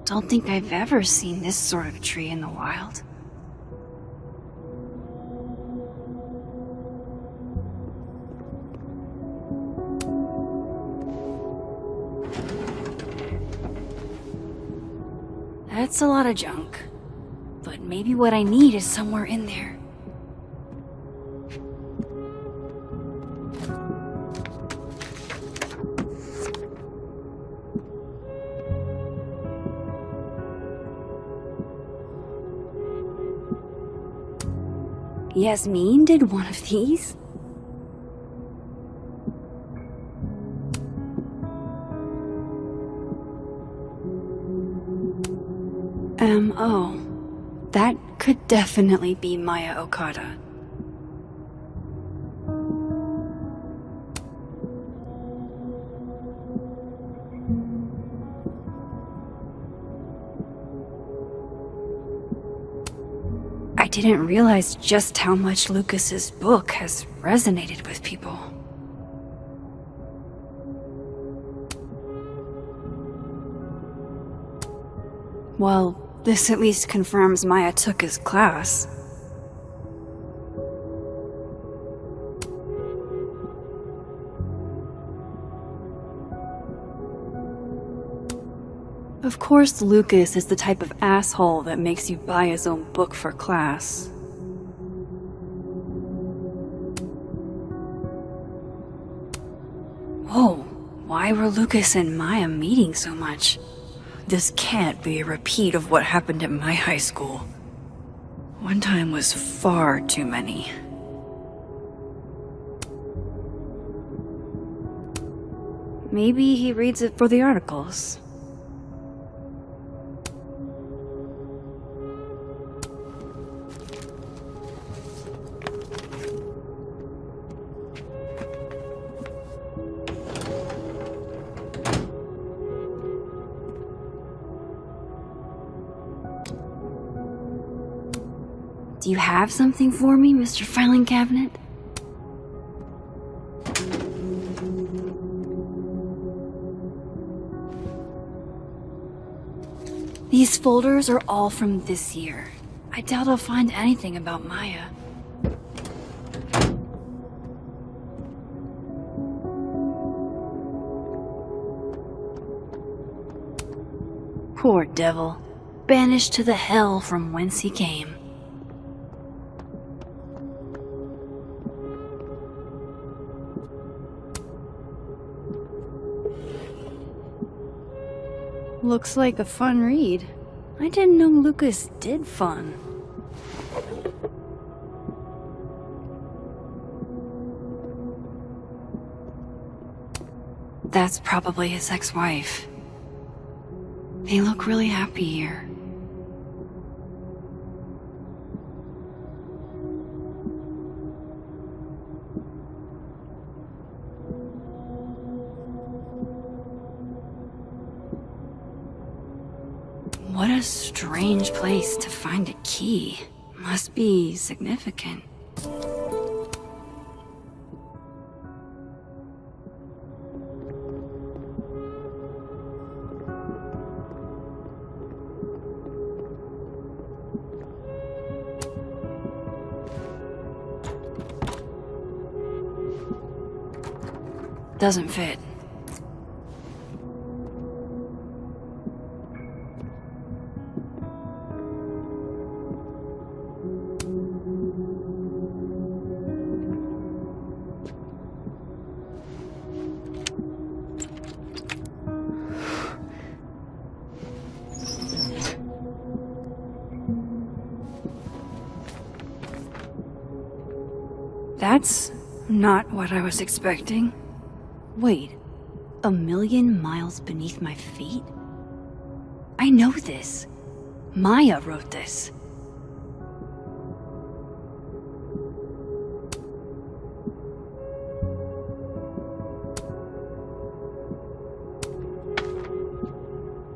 Speaker 1: Don't think I've ever seen this sort of tree in the wild. That's a lot of junk. But maybe what I need is somewhere in there. Yasmin did one of these? M.O. That could definitely be Maya Okada. I didn't realize just how much Lucas's book has resonated with people. Well, this at least confirms Maya took his class. Of course, Lucas is the type of asshole that makes you buy his own book for class. Whoa, why were Lucas and Maya meeting so much? This can't be a repeat of what happened at my high school. One time was far too many. Maybe he reads it for the articles. Do you have something for me, Mr. Filing Cabinet? These folders are all from this year. I doubt I'll find anything about Maya. Poor devil, banished to the hell from whence he came. Looks like a fun read. I didn't know Lucas did fun. That's probably his ex-wife. They look really happy here. What a strange place to find a key. Must be significant. Doesn't fit. That's not what I was expecting. Wait, 1,000,000 miles beneath my feet? I know this. Maya wrote this.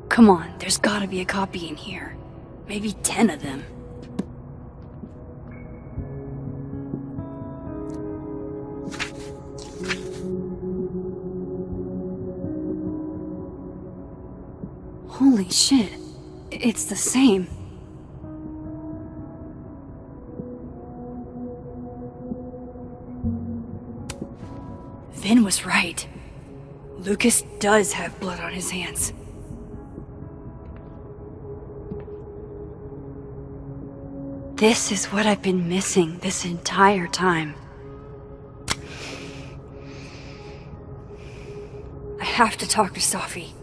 Speaker 1: Come on, there's gotta be a copy in here. Maybe 10 of them. Holy shit, it's the same. Vin was right. Lucas does have blood on his hands. This is what I've been missing this entire time. I have to talk to Sophie.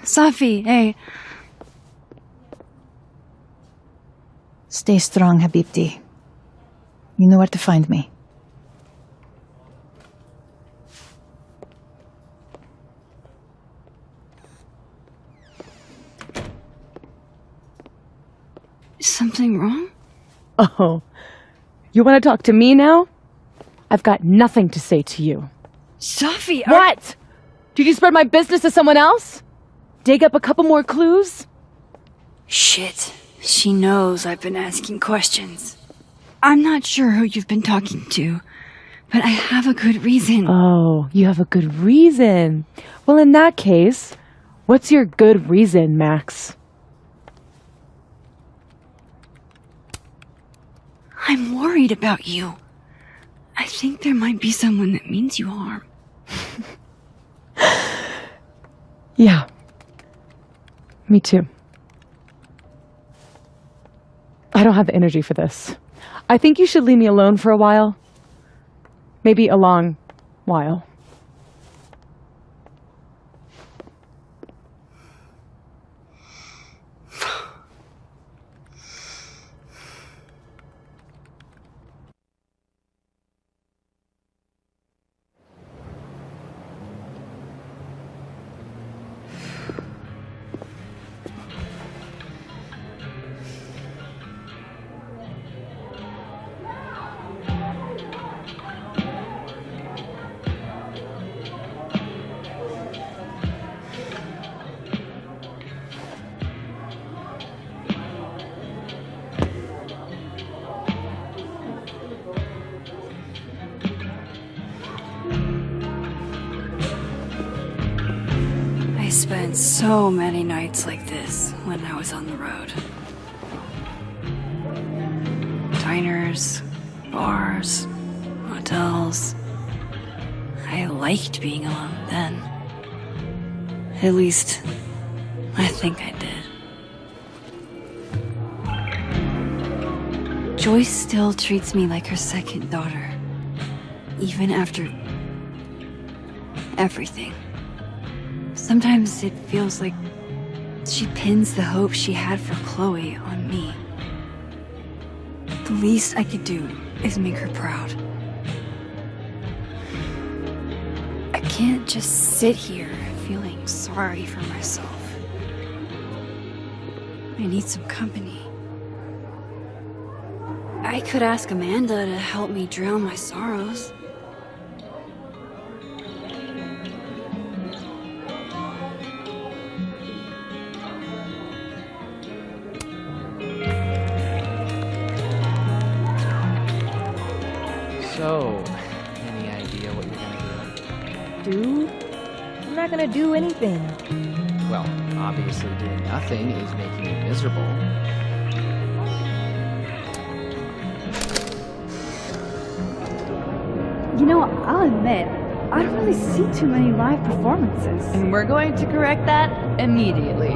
Speaker 1: Sophie, hey.
Speaker 11: Stay strong, Habibti. You know where to find me.
Speaker 1: Is something wrong?
Speaker 3: Oh, you want to talk to me now? I've got nothing to say to you.
Speaker 1: Sophie,
Speaker 3: What? Did you spread my business to someone else? Dig up a couple more clues?
Speaker 1: Shit. She knows I've been asking questions. I'm not sure who you've been talking to, but I have a good reason.
Speaker 3: Oh, you have a good reason. Well, in that case, what's your good reason, Max?
Speaker 1: I'm worried about you. I think there might be someone that means you harm.
Speaker 3: Yeah. Me too. I don't have the energy for this. I think you should leave me alone for a while. Maybe a long while.
Speaker 1: I spent so many nights like this when I was on the road. Diners, bars, hotels. I liked being alone then. At least, I think I did. Joyce still treats me like her second daughter, even after everything. Sometimes it feels like she pins the hope she had for Chloe on me. The least I could do is make her proud. I can't just sit here feeling sorry for myself. I need some company. I could ask Amanda to help me drown my sorrows.
Speaker 10: So, any idea what you're gonna
Speaker 8: Do? I'm not gonna do anything.
Speaker 10: do? Well, obviously doing nothing is making you miserable.
Speaker 16: You know, I'll admit, I don't really see too many live performances.
Speaker 3: And we're going to correct that immediately.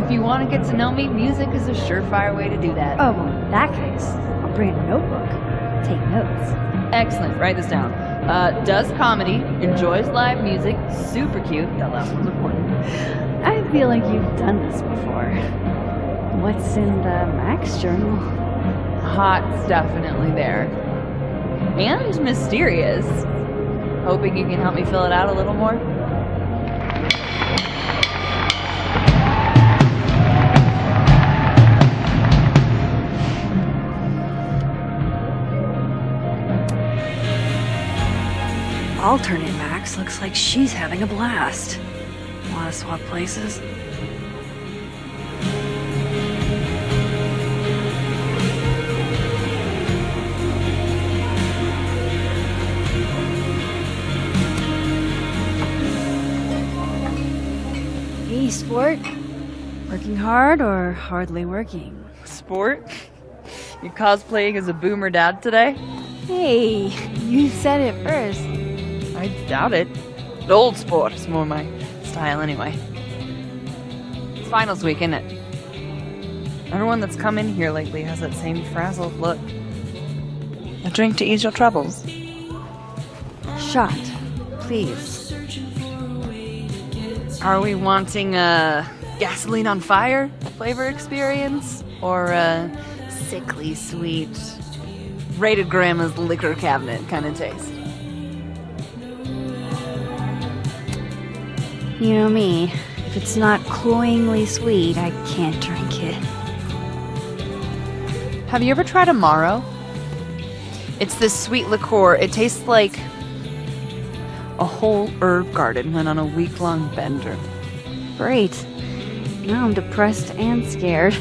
Speaker 3: If you want to get to know me, music is a surefire way to do that.
Speaker 16: Oh, well, in that case, I'll bring a notebook. Take notes.
Speaker 3: Excellent. Write this down. Does comedy, enjoys live music, super cute. That last one's important.
Speaker 16: I feel like you've done this before. What's in the Max journal?
Speaker 3: Hot's definitely there. And mysterious. Hoping you can help me fill it out a little more.
Speaker 1: Alternate Max looks like she's having a blast. Wanna swap places? Hey, sport. Working hard or hardly working?
Speaker 3: Sport? You cosplaying as a boomer dad today?
Speaker 16: Hey, you said it first.
Speaker 3: I doubt it. Old sport is more my style anyway. It's finals week, isn't it? Everyone that's come in here lately has that same frazzled look. A drink to ease your troubles.
Speaker 1: Shot, please.
Speaker 3: Are we wanting a gasoline on fire flavor experience? Or a sickly sweet, rated grandma's liquor cabinet kind of taste?
Speaker 1: You know me. If it's not cloyingly sweet, I can't drink it.
Speaker 3: Have you ever tried Amaro? It's this sweet liqueur. It tastes like a whole herb garden went on a week-long bender.
Speaker 1: Great. Now I'm depressed and scared.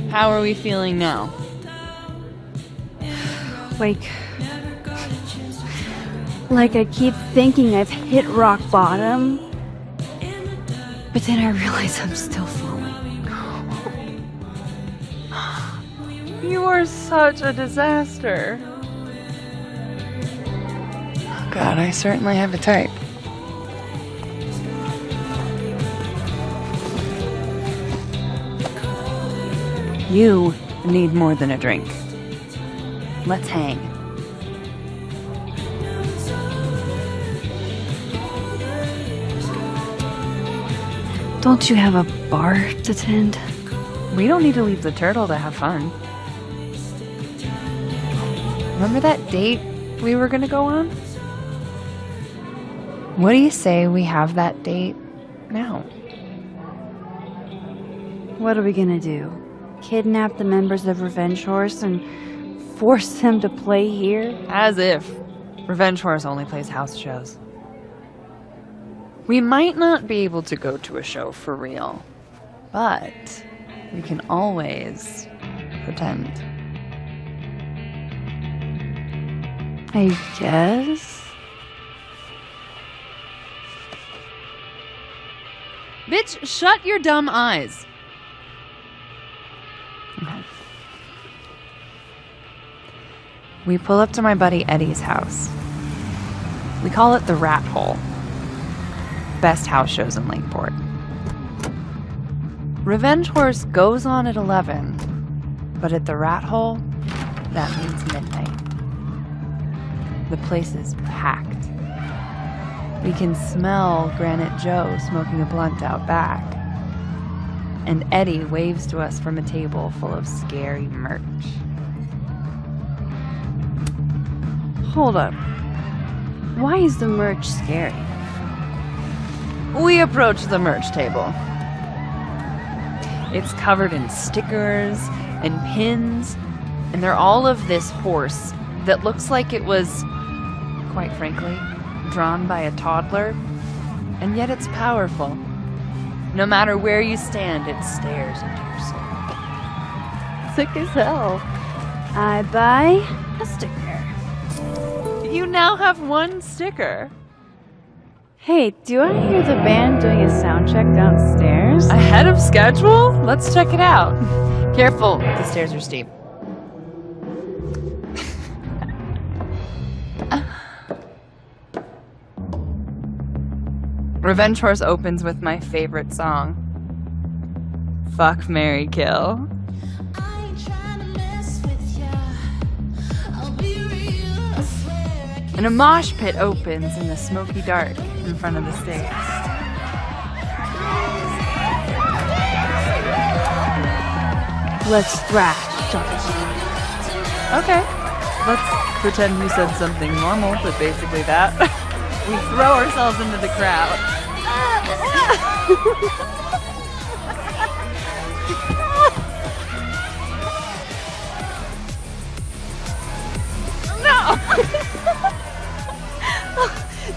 Speaker 3: How are we feeling now?
Speaker 1: Like I keep thinking I've hit rock bottom, but then I realize I'm still falling.
Speaker 3: You are such a disaster. Oh God, I certainly have a type. You need more than a drink. Let's hang.
Speaker 1: Don't you have a bar to tend?
Speaker 3: We don't need to leave the turtle to have fun. Remember that date we were gonna go on? What do you say we have that date now?
Speaker 1: What are we gonna do? Kidnap the members of Revenge Horse and force them to play here?
Speaker 3: As if. Revenge Horse only plays house shows. We might not be able to go to a show for real, but we can always pretend.
Speaker 1: I guess.
Speaker 3: Bitch, shut your dumb eyes. Okay. We pull up to my buddy Eddie's house. We call it the Rat Hole. Best house shows in Lakeport. Revenge Horse goes on at 11, but at the Rat Hole, that means midnight. The place is packed. We can smell Granite Joe smoking a blunt out back. And Eddie waves to us from a table full of scary merch.
Speaker 1: Hold up. Why is the merch scary?
Speaker 3: We approach the merch table. It's covered in stickers and pins, and they're all of this horse that looks like it was, quite frankly, drawn by a toddler, and yet it's powerful. No matter where you stand, it stares into your soul.
Speaker 1: Sick as hell. I buy a sticker.
Speaker 3: You now have one sticker.
Speaker 1: Hey, do I hear the band doing a sound check downstairs?
Speaker 3: Ahead of schedule? Let's check it out. Careful, the stairs are steep. Revenge Horse opens with my favorite song. Fuck, Marry, Kill. And a mosh pit opens in the smoky dark in front of the stage.
Speaker 1: Let's thrash, Jonathan.
Speaker 3: Okay. Let's pretend you said something normal, but basically that. We throw ourselves into the crowd.
Speaker 1: No!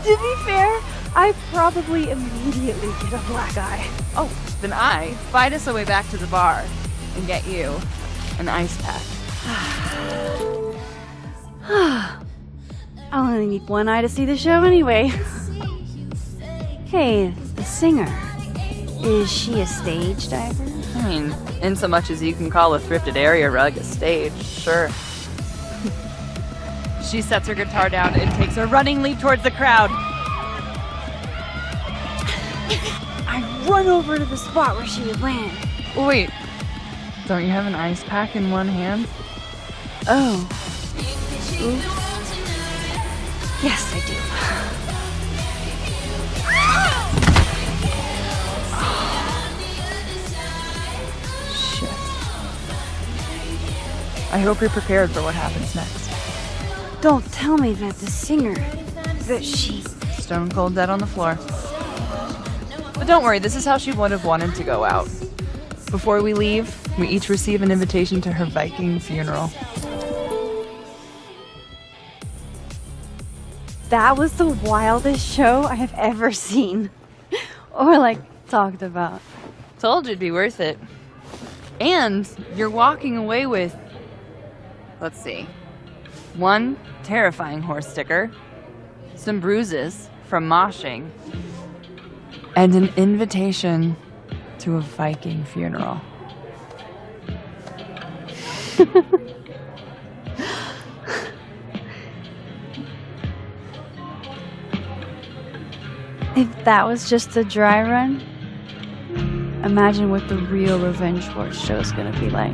Speaker 1: To be fair, I probably immediately get a black eye.
Speaker 3: Oh, then I fight us a way back to the bar and get you an ice pack.
Speaker 1: I'll only need one eye to see the show anyway. Hey, the singer. Is she a stage diver?
Speaker 3: I mean, in so much as you can call a thrifted area rug a stage, sure. She sets her guitar down and takes a running leap towards the crowd.
Speaker 1: I run over to the spot where she would land.
Speaker 3: Wait, don't you have an ice pack in one hand?
Speaker 1: Oh. Oops. Yes, I do.
Speaker 3: Shit. I hope you're prepared for what happens next.
Speaker 1: Don't tell me that the singer, that she...
Speaker 3: Stone cold dead on the floor. But don't worry, this is how she would have wanted to go out. Before we leave, we each receive an invitation to her Viking funeral.
Speaker 1: That was the wildest show I have ever seen. Or, like, talked about.
Speaker 3: Told you it'd be worth it. And you're walking away with, let's see, one terrifying horse sticker, some bruises from moshing, and an invitation to a Viking funeral.
Speaker 1: If that was just a dry run, imagine what the real Revenge Horse show is gonna be like.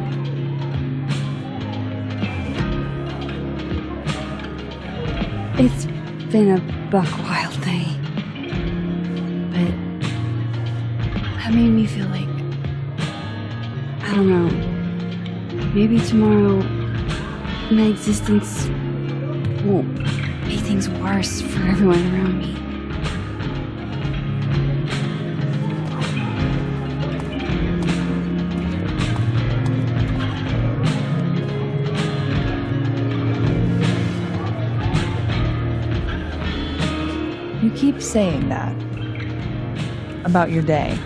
Speaker 1: It's been a buck wild day, but that made me feel like, I don't know, maybe tomorrow my existence won't make things worse for everyone around me.
Speaker 3: You keep saying that about your day.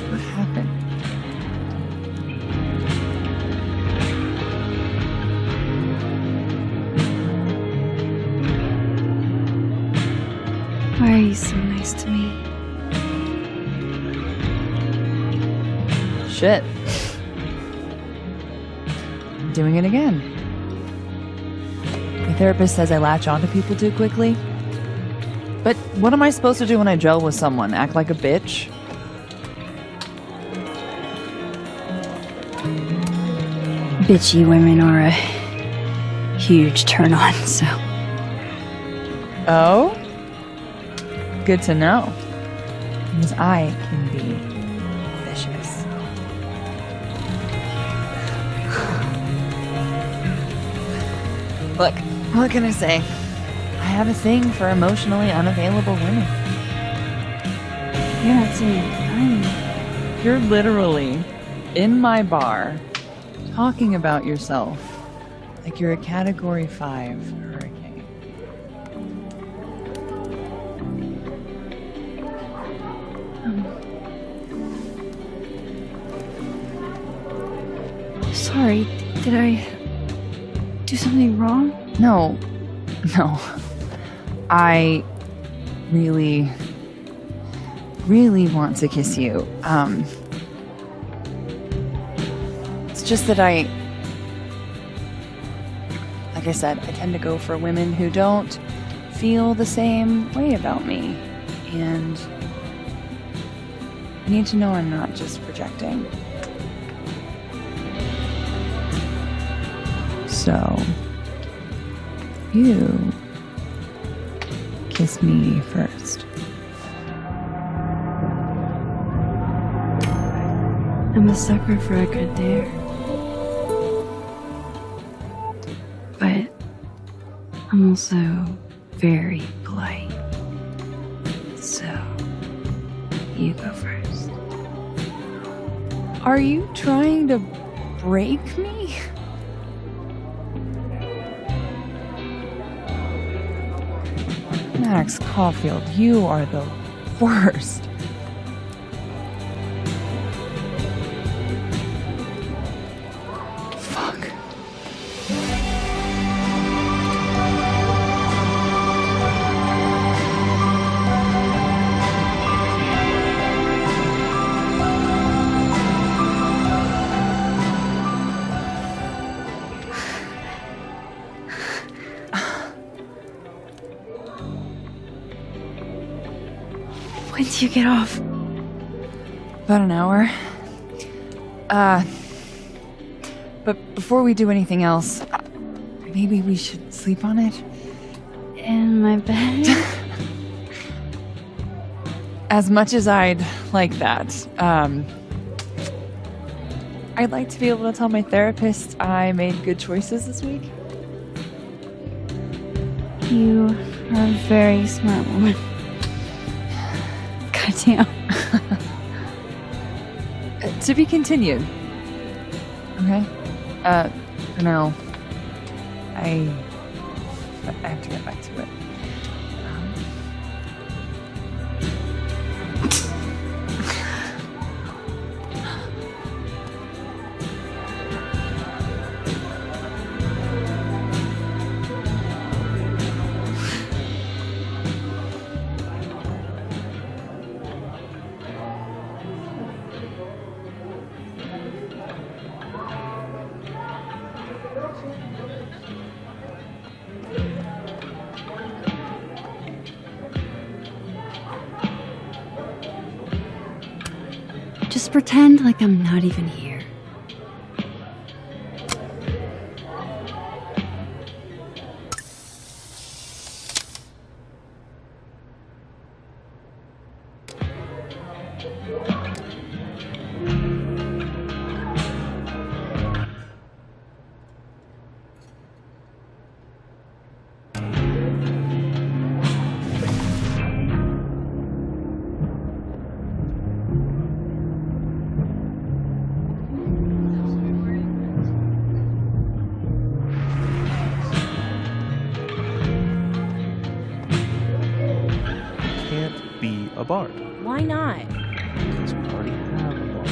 Speaker 3: What happened?
Speaker 1: Why are you so nice to me?
Speaker 3: Shit. Doing it again. My therapist says I latch onto people too quickly. But what am I supposed to do when I gel with someone? Act like a bitch?
Speaker 1: Bitchy women are a huge turn on, so.
Speaker 3: Oh? Good to know. Because I can be vicious. Look, what can I say? I have a thing for emotionally unavailable women.
Speaker 1: You're not saying I'm...
Speaker 3: You're literally in my bar talking about yourself like you're a Category 5 hurricane.
Speaker 1: Sorry, did I do something wrong?
Speaker 3: No. I really want to kiss you. It's just that like I said, I tend to go for women who don't feel the same way about me. And I need to know I'm not just projecting. So, you kiss me first.
Speaker 1: I'm a sucker for a good dare. But I'm also very polite. So, you go first.
Speaker 3: Are you trying to break me? Max Caulfield, you are the worst. Fuck.
Speaker 1: When do you get off?
Speaker 3: About an hour. But before we do anything else, maybe we should sleep on it?
Speaker 1: In my bed?
Speaker 3: As much as I'd like that, I'd like to be able to tell my therapist I made good choices this week.
Speaker 1: You are a very smart woman. Goddamn.
Speaker 3: To be continued. Okay? For now, I have to get back to it.
Speaker 1: Just pretend like I'm not even here.
Speaker 12: A bar.
Speaker 7: Why not?
Speaker 12: Because we already have a bar.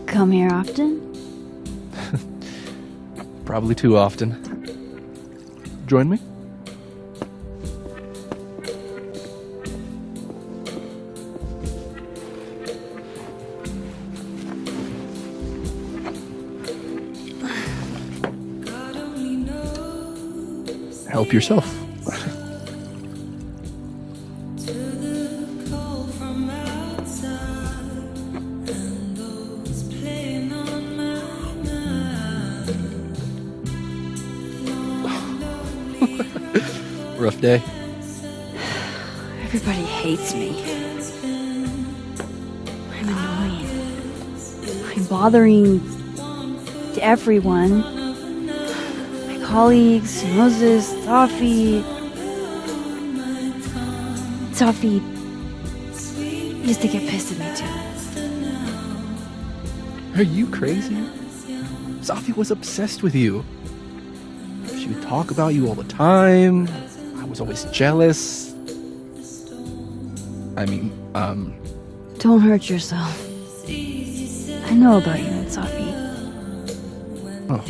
Speaker 1: Come here often?
Speaker 12: Probably too often. Join me? Help yourself. Rough day.
Speaker 1: Everybody hates me. I'm annoying. I'm bothering everyone. My colleagues, Moses, Selfie used to get pissed at me too.
Speaker 12: Are you crazy? Selfie was obsessed with you. She would talk about you all the time. I was always jealous. I mean,
Speaker 1: Don't hurt yourself. I know about you and Selfie.
Speaker 12: Oh.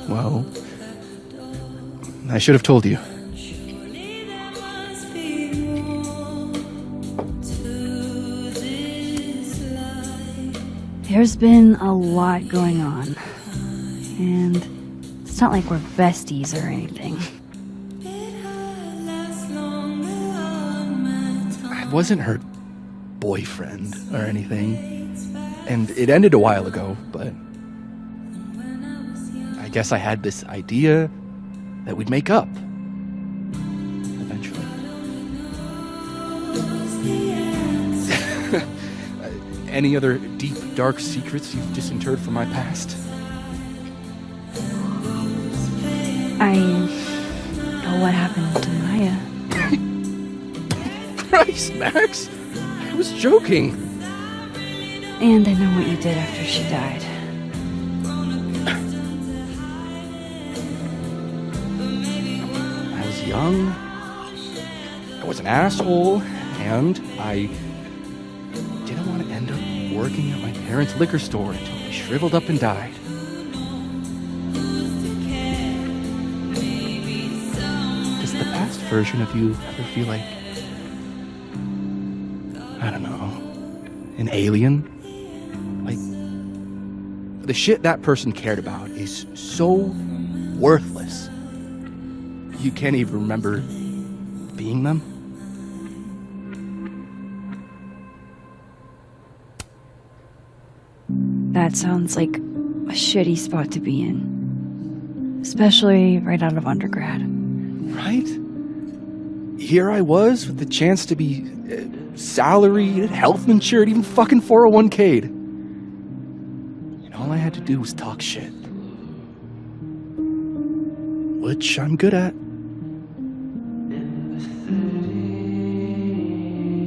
Speaker 12: Well, I should have told you.
Speaker 1: There's been a lot going on. And it's not like we're besties or anything.
Speaker 12: I wasn't her boyfriend or anything. And it ended a while ago, but I guess I had this idea that we'd make up. Eventually. Any other deep, dark secrets you've disinterred from my past?
Speaker 1: I know what happened to Maya.
Speaker 12: Christ, Max! I was joking.
Speaker 1: And I know what you did after she died.
Speaker 12: I was young. I was an asshole. And I didn't want to end up working at my parents' liquor store until I shriveled up and died. version of you ever feel like, I don't know, an alien? Like, the shit that person cared about is so worthless. You can't even remember being them.
Speaker 1: That sounds like a shitty spot to be in. Especially right out of undergrad.
Speaker 12: Right? Here I was with the chance to be salaried, health insured, even fucking 401k'd. And all I had to do was talk shit. Which I'm good at.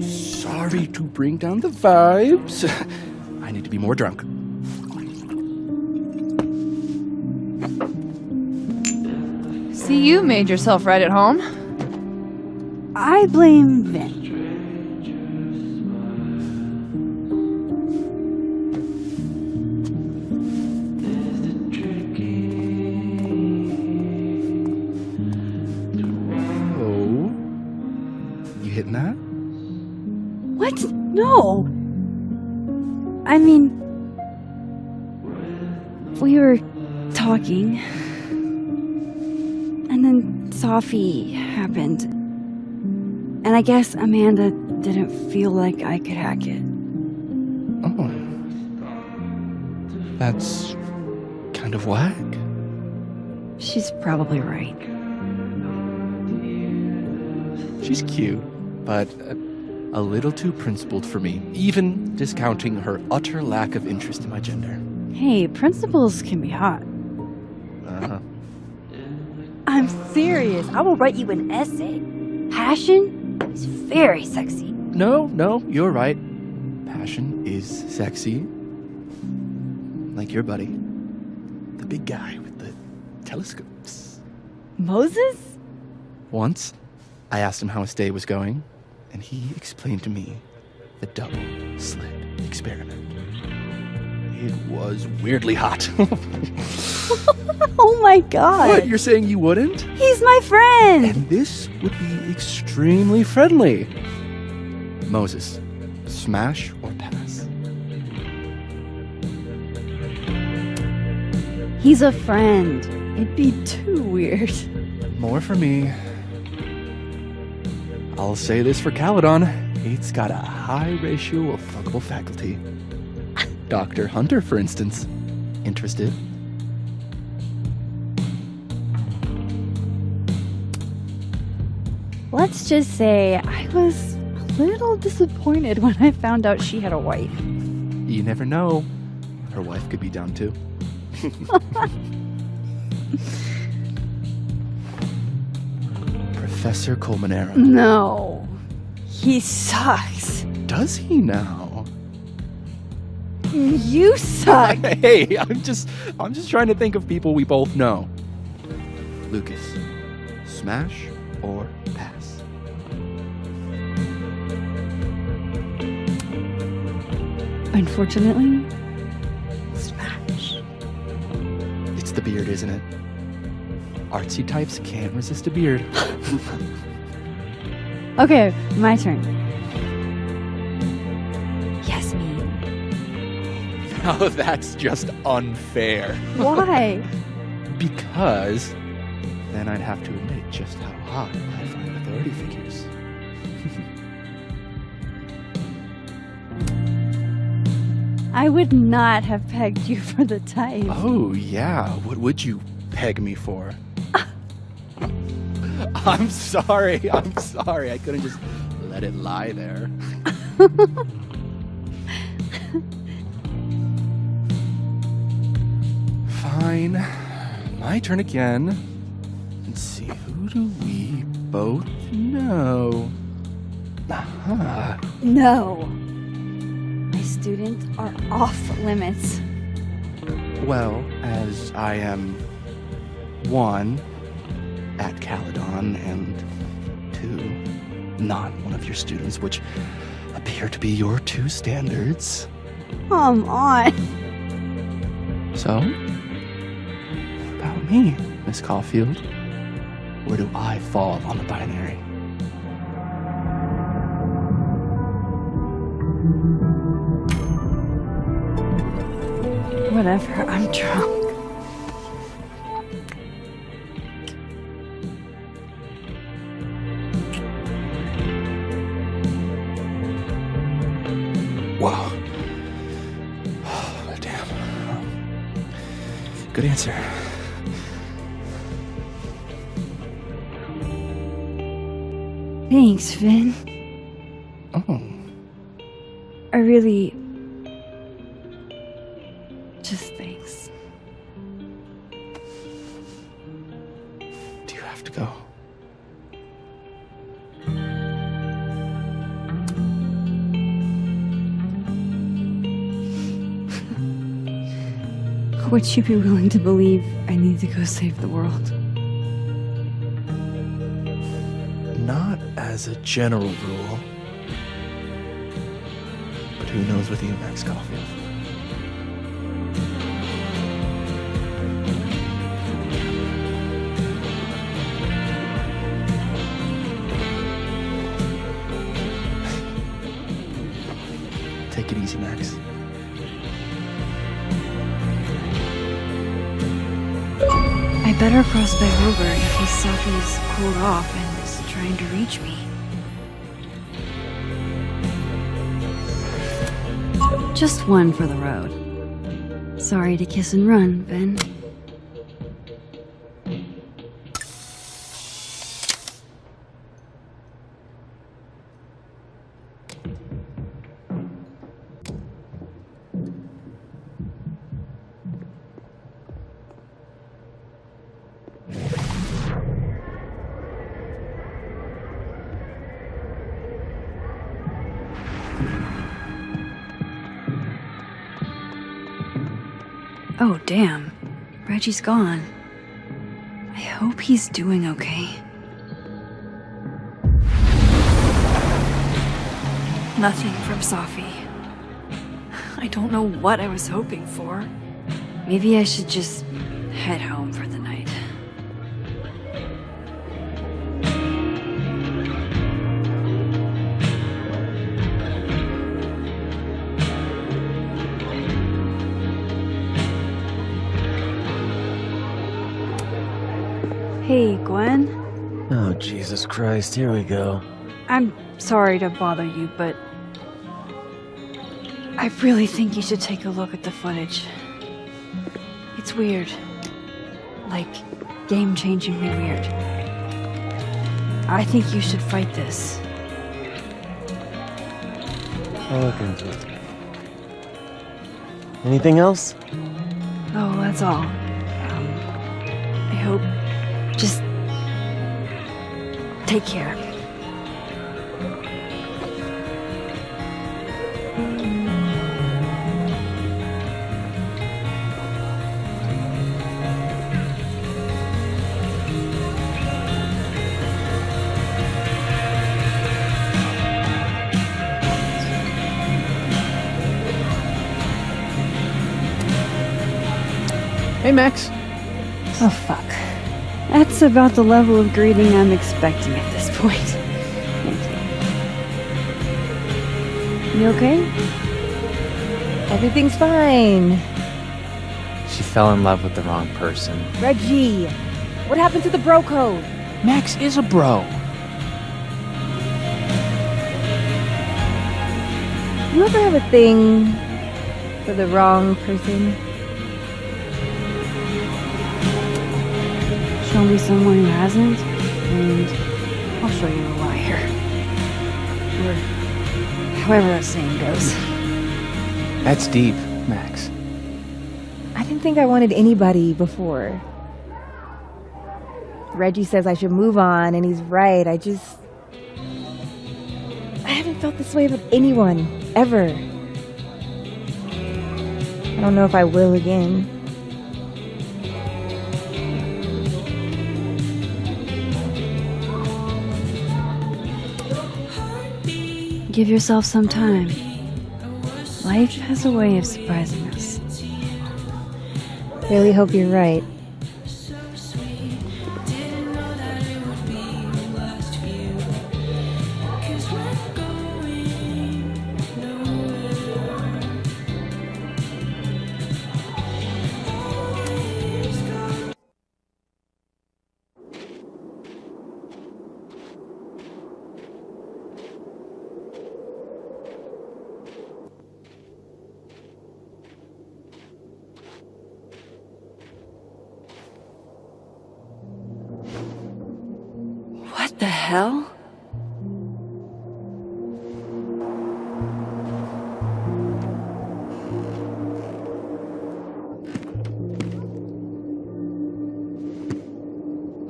Speaker 12: Sorry to bring down the vibes. I need to be more drunk.
Speaker 3: See, you made yourself right at home.
Speaker 1: I blame Vin.
Speaker 12: Oh? You hitting that?
Speaker 1: What? No. I mean, we were talking, and then Sophie happened, and I guess Amanda didn't feel like I could hack it.
Speaker 12: Oh. That's kind of whack.
Speaker 1: She's probably right.
Speaker 12: She's cute, but a little too principled for me, even discounting her utter lack of interest in my gender.
Speaker 1: Hey, principals can be hot.
Speaker 12: Uh-huh.
Speaker 1: I'm serious. I will write you an essay. Passion is very sexy.
Speaker 12: No, you're right. Passion is sexy. Like your buddy. The big guy with the telescopes.
Speaker 1: Moses?
Speaker 12: Once, I asked him how his day was going, and he explained to me the double slit experiment. It was weirdly hot.
Speaker 1: Oh my god.
Speaker 12: What, you're saying you wouldn't?
Speaker 1: He's my friend.
Speaker 12: And this would be extremely friendly. Moses, smash or pass?
Speaker 1: He's a friend. It'd be too weird.
Speaker 12: More for me. I'll say this for Caledon. It's got a high ratio of fuckable faculty. Dr. Hunter, for instance. Interested?
Speaker 1: Let's just say I was a little disappointed when I found out she had a wife.
Speaker 12: You never know. Her wife could be down too. Professor Colmenero.
Speaker 1: No. He sucks.
Speaker 12: Does he now?
Speaker 1: You suck.
Speaker 12: Hey, I'm just trying to think of people we both know. Lucas, smash or pass?
Speaker 1: Unfortunately, smash.
Speaker 12: It's the beard, isn't it? Artsy types can't resist a beard.
Speaker 1: Okay, my turn. Yasmin.
Speaker 12: Oh, that's just unfair.
Speaker 1: Why?
Speaker 12: Because then I'd have to admit just how hot I find authority figures.
Speaker 1: I would not have pegged you for the type.
Speaker 12: Oh, yeah. What would you peg me for? I'm sorry. I couldn't just let it lie there. Fine. My turn again. Let's see, who do we both know? Aha.
Speaker 1: No. My students are off limits.
Speaker 12: Well, as I am 1, at Caledon, and 2, not one of your students, which appear to be your 2 standards.
Speaker 1: Come on.
Speaker 12: So, what about me, Miss Caulfield? Where do I fall on the binary?
Speaker 1: Whatever, I'm drunk.
Speaker 12: Wow. Oh, damn. Good answer.
Speaker 1: Thanks, Finn.
Speaker 12: Oh.
Speaker 1: I really... just thanks.
Speaker 12: Do you have to go?
Speaker 1: Would you be willing to believe I need to go save the world?
Speaker 12: Not as a general rule. But who knows with you, Max Caulfield? Take it easy, Max.
Speaker 1: I better cross back over in case Selfie's cooled off and is trying to reach me. Just one for the road. Sorry to kiss and run, Ben. Oh, damn. Reggie's gone. I hope he's doing okay. Nothing from Sophie. I don't know what I was hoping for. Maybe I should just head home for the night. Hey, Gwen.
Speaker 9: Oh, Jesus Christ, here we go.
Speaker 1: I'm sorry to bother you, but I really think you should take a look at the footage. It's weird. Like, game-changingly weird. I think you should fight this.
Speaker 9: I'll look into it. Anything else?
Speaker 1: Oh, that's all. I hope... just... take care.
Speaker 12: Hey, Max.
Speaker 1: Oh, fuck. That's about the level of greeting I'm expecting at this point. Thank you. You okay?
Speaker 8: Everything's fine.
Speaker 10: She fell in love with the wrong person.
Speaker 8: Reggie, what happened to the bro code?
Speaker 12: Max is a bro.
Speaker 8: You ever have a thing for the wrong person?
Speaker 1: Show me someone who hasn't, and I'll show you a liar. Or however that saying goes.
Speaker 10: That's deep, Max.
Speaker 8: I didn't think I wanted anybody before. Reggie says I should move on, and he's right. I haven't felt this way about anyone, ever. I don't know if I will again.
Speaker 1: Give yourself some time. Life has a way of surprising us.
Speaker 8: Really hope you're right.
Speaker 1: hell?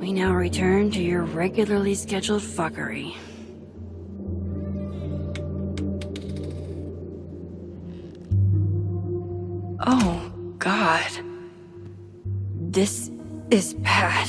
Speaker 1: We now return to your regularly scheduled fuckery. Oh, God. This is bad.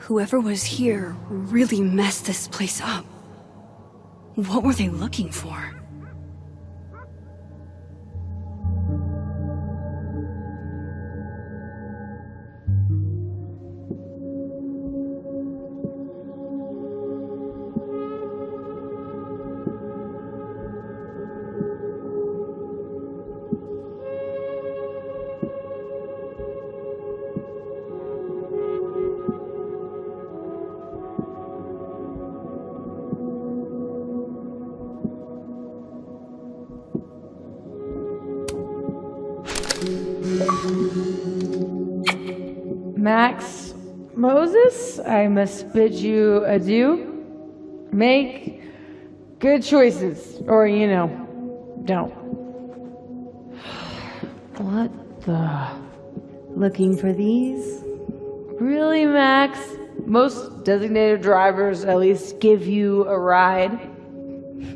Speaker 1: Whoever was here really messed this place up. What were they looking for?
Speaker 3: Max Moses, I must bid you adieu. Make good choices, or, don't.
Speaker 7: What the?
Speaker 16: Looking for these?
Speaker 3: Really, Max? Most designated drivers at least give you a ride.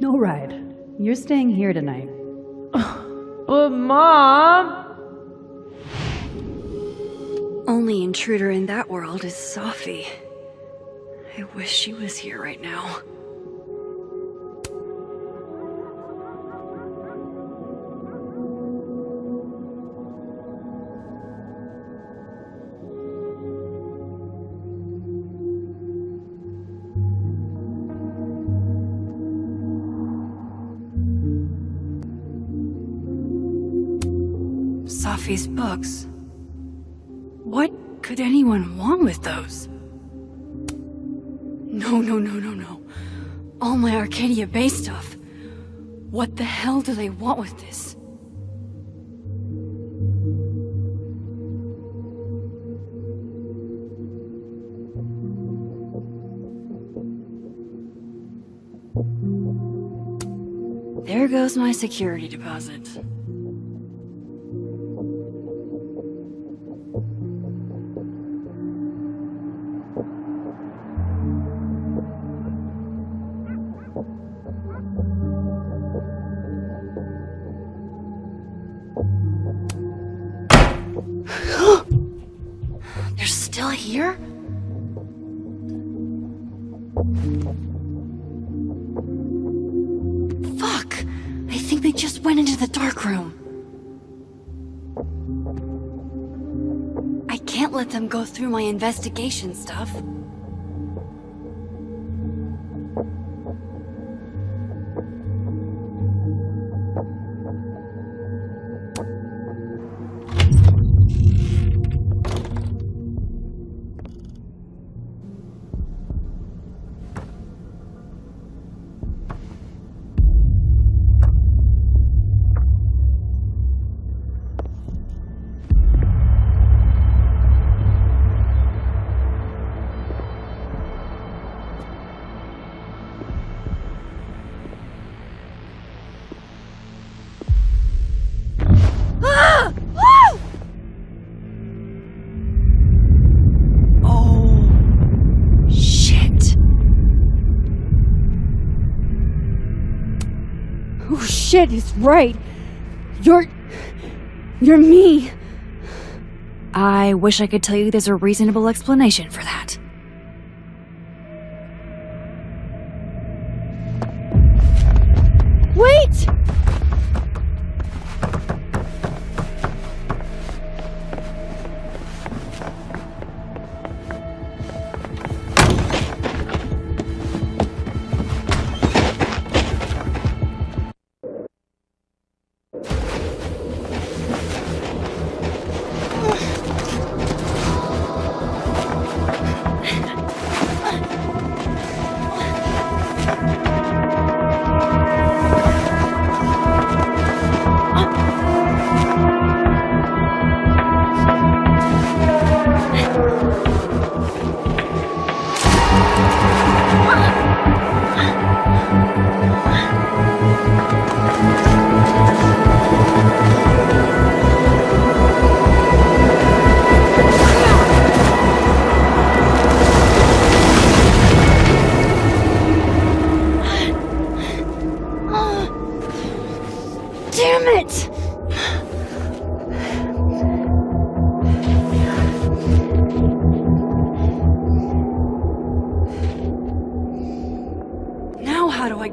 Speaker 16: No ride. You're staying here tonight.
Speaker 3: But, Mom!
Speaker 1: Only intruder in that world is Sophie. I wish she was here right now. Sophie's books. What could anyone want with those? No. All my Arcadia Bay stuff. What the hell do they want with this? There goes my security deposit. They're still here? Fuck! I think they just went into the dark room. I can't let them go through my investigation stuff. Oh shit, he's right. You're me. I wish I could tell you there's a reasonable explanation for that.
Speaker 8: Wait!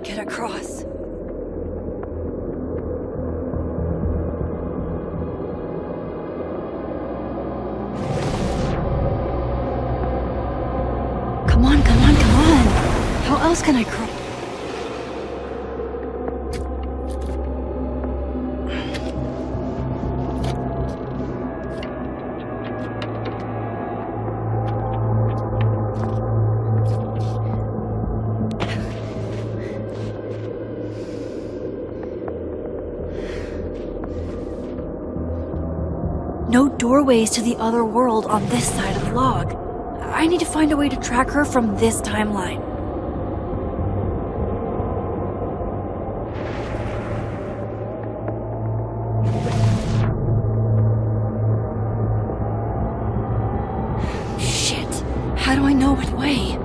Speaker 1: get across. Come on, come on, come on. How else can I cross? No doorways to the other world on this side of the log. I need to find a way to track her from this timeline. Shit. How do I know which way?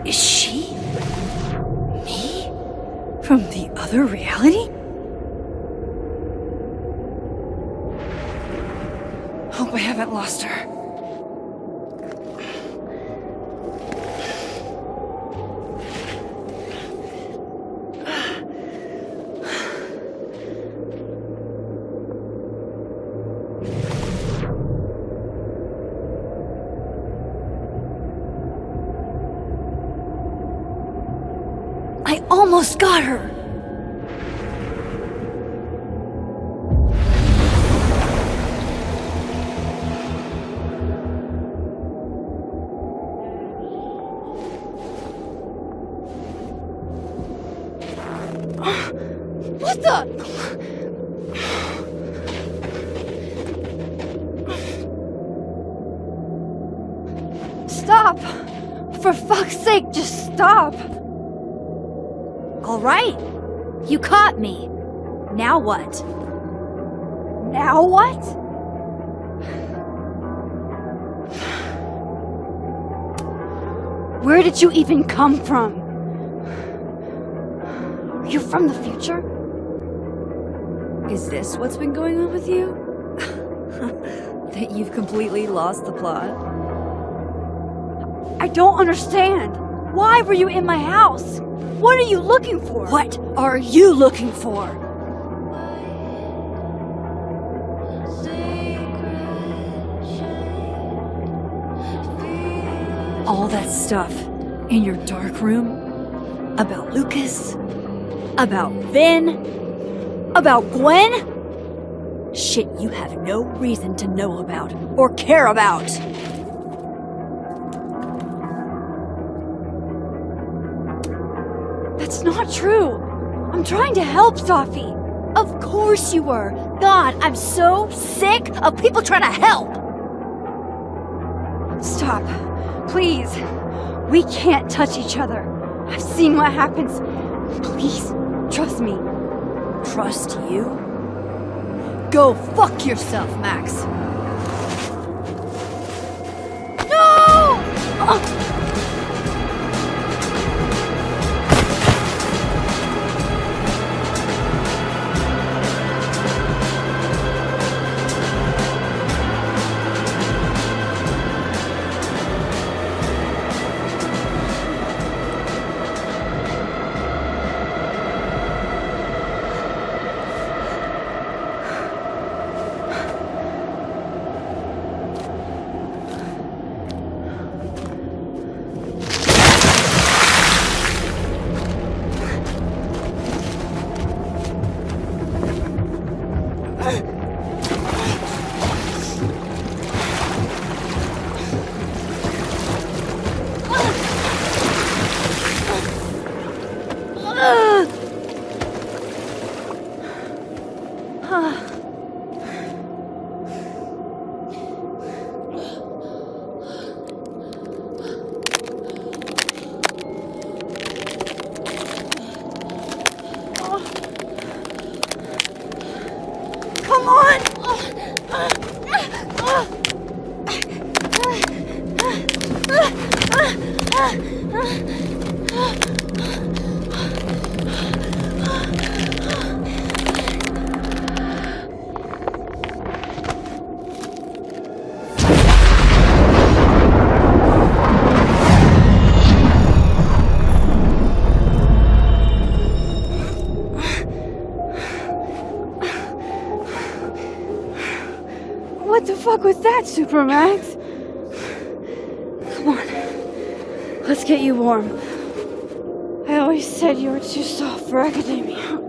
Speaker 1: Is she? Me? From the other reality? Hope I haven't lost her. I almost got her! What the? Stop! For fuck's sake, just stop! All right, you caught me. Now what? Now what? Where did you even come from? Are you from the future? Is this what's been going on with you? That you've completely lost the plot? I don't understand. Why were you in my house? What are you looking for? What are you looking for? All that stuff in your dark room about Lucas, about Vin, about Gwen? Shit you have no reason to know about or care about. That's not true. I'm trying to help, Sophie. Of course you were. God, I'm so sick of people trying to help. Stop. Please. We can't touch each other. I've seen what happens. Please, trust me. Trust you? Go fuck yourself, Max. No! Oh. What the fuck was that, Supermax? Come on. Let's get you warm. I always said you were too soft for academia.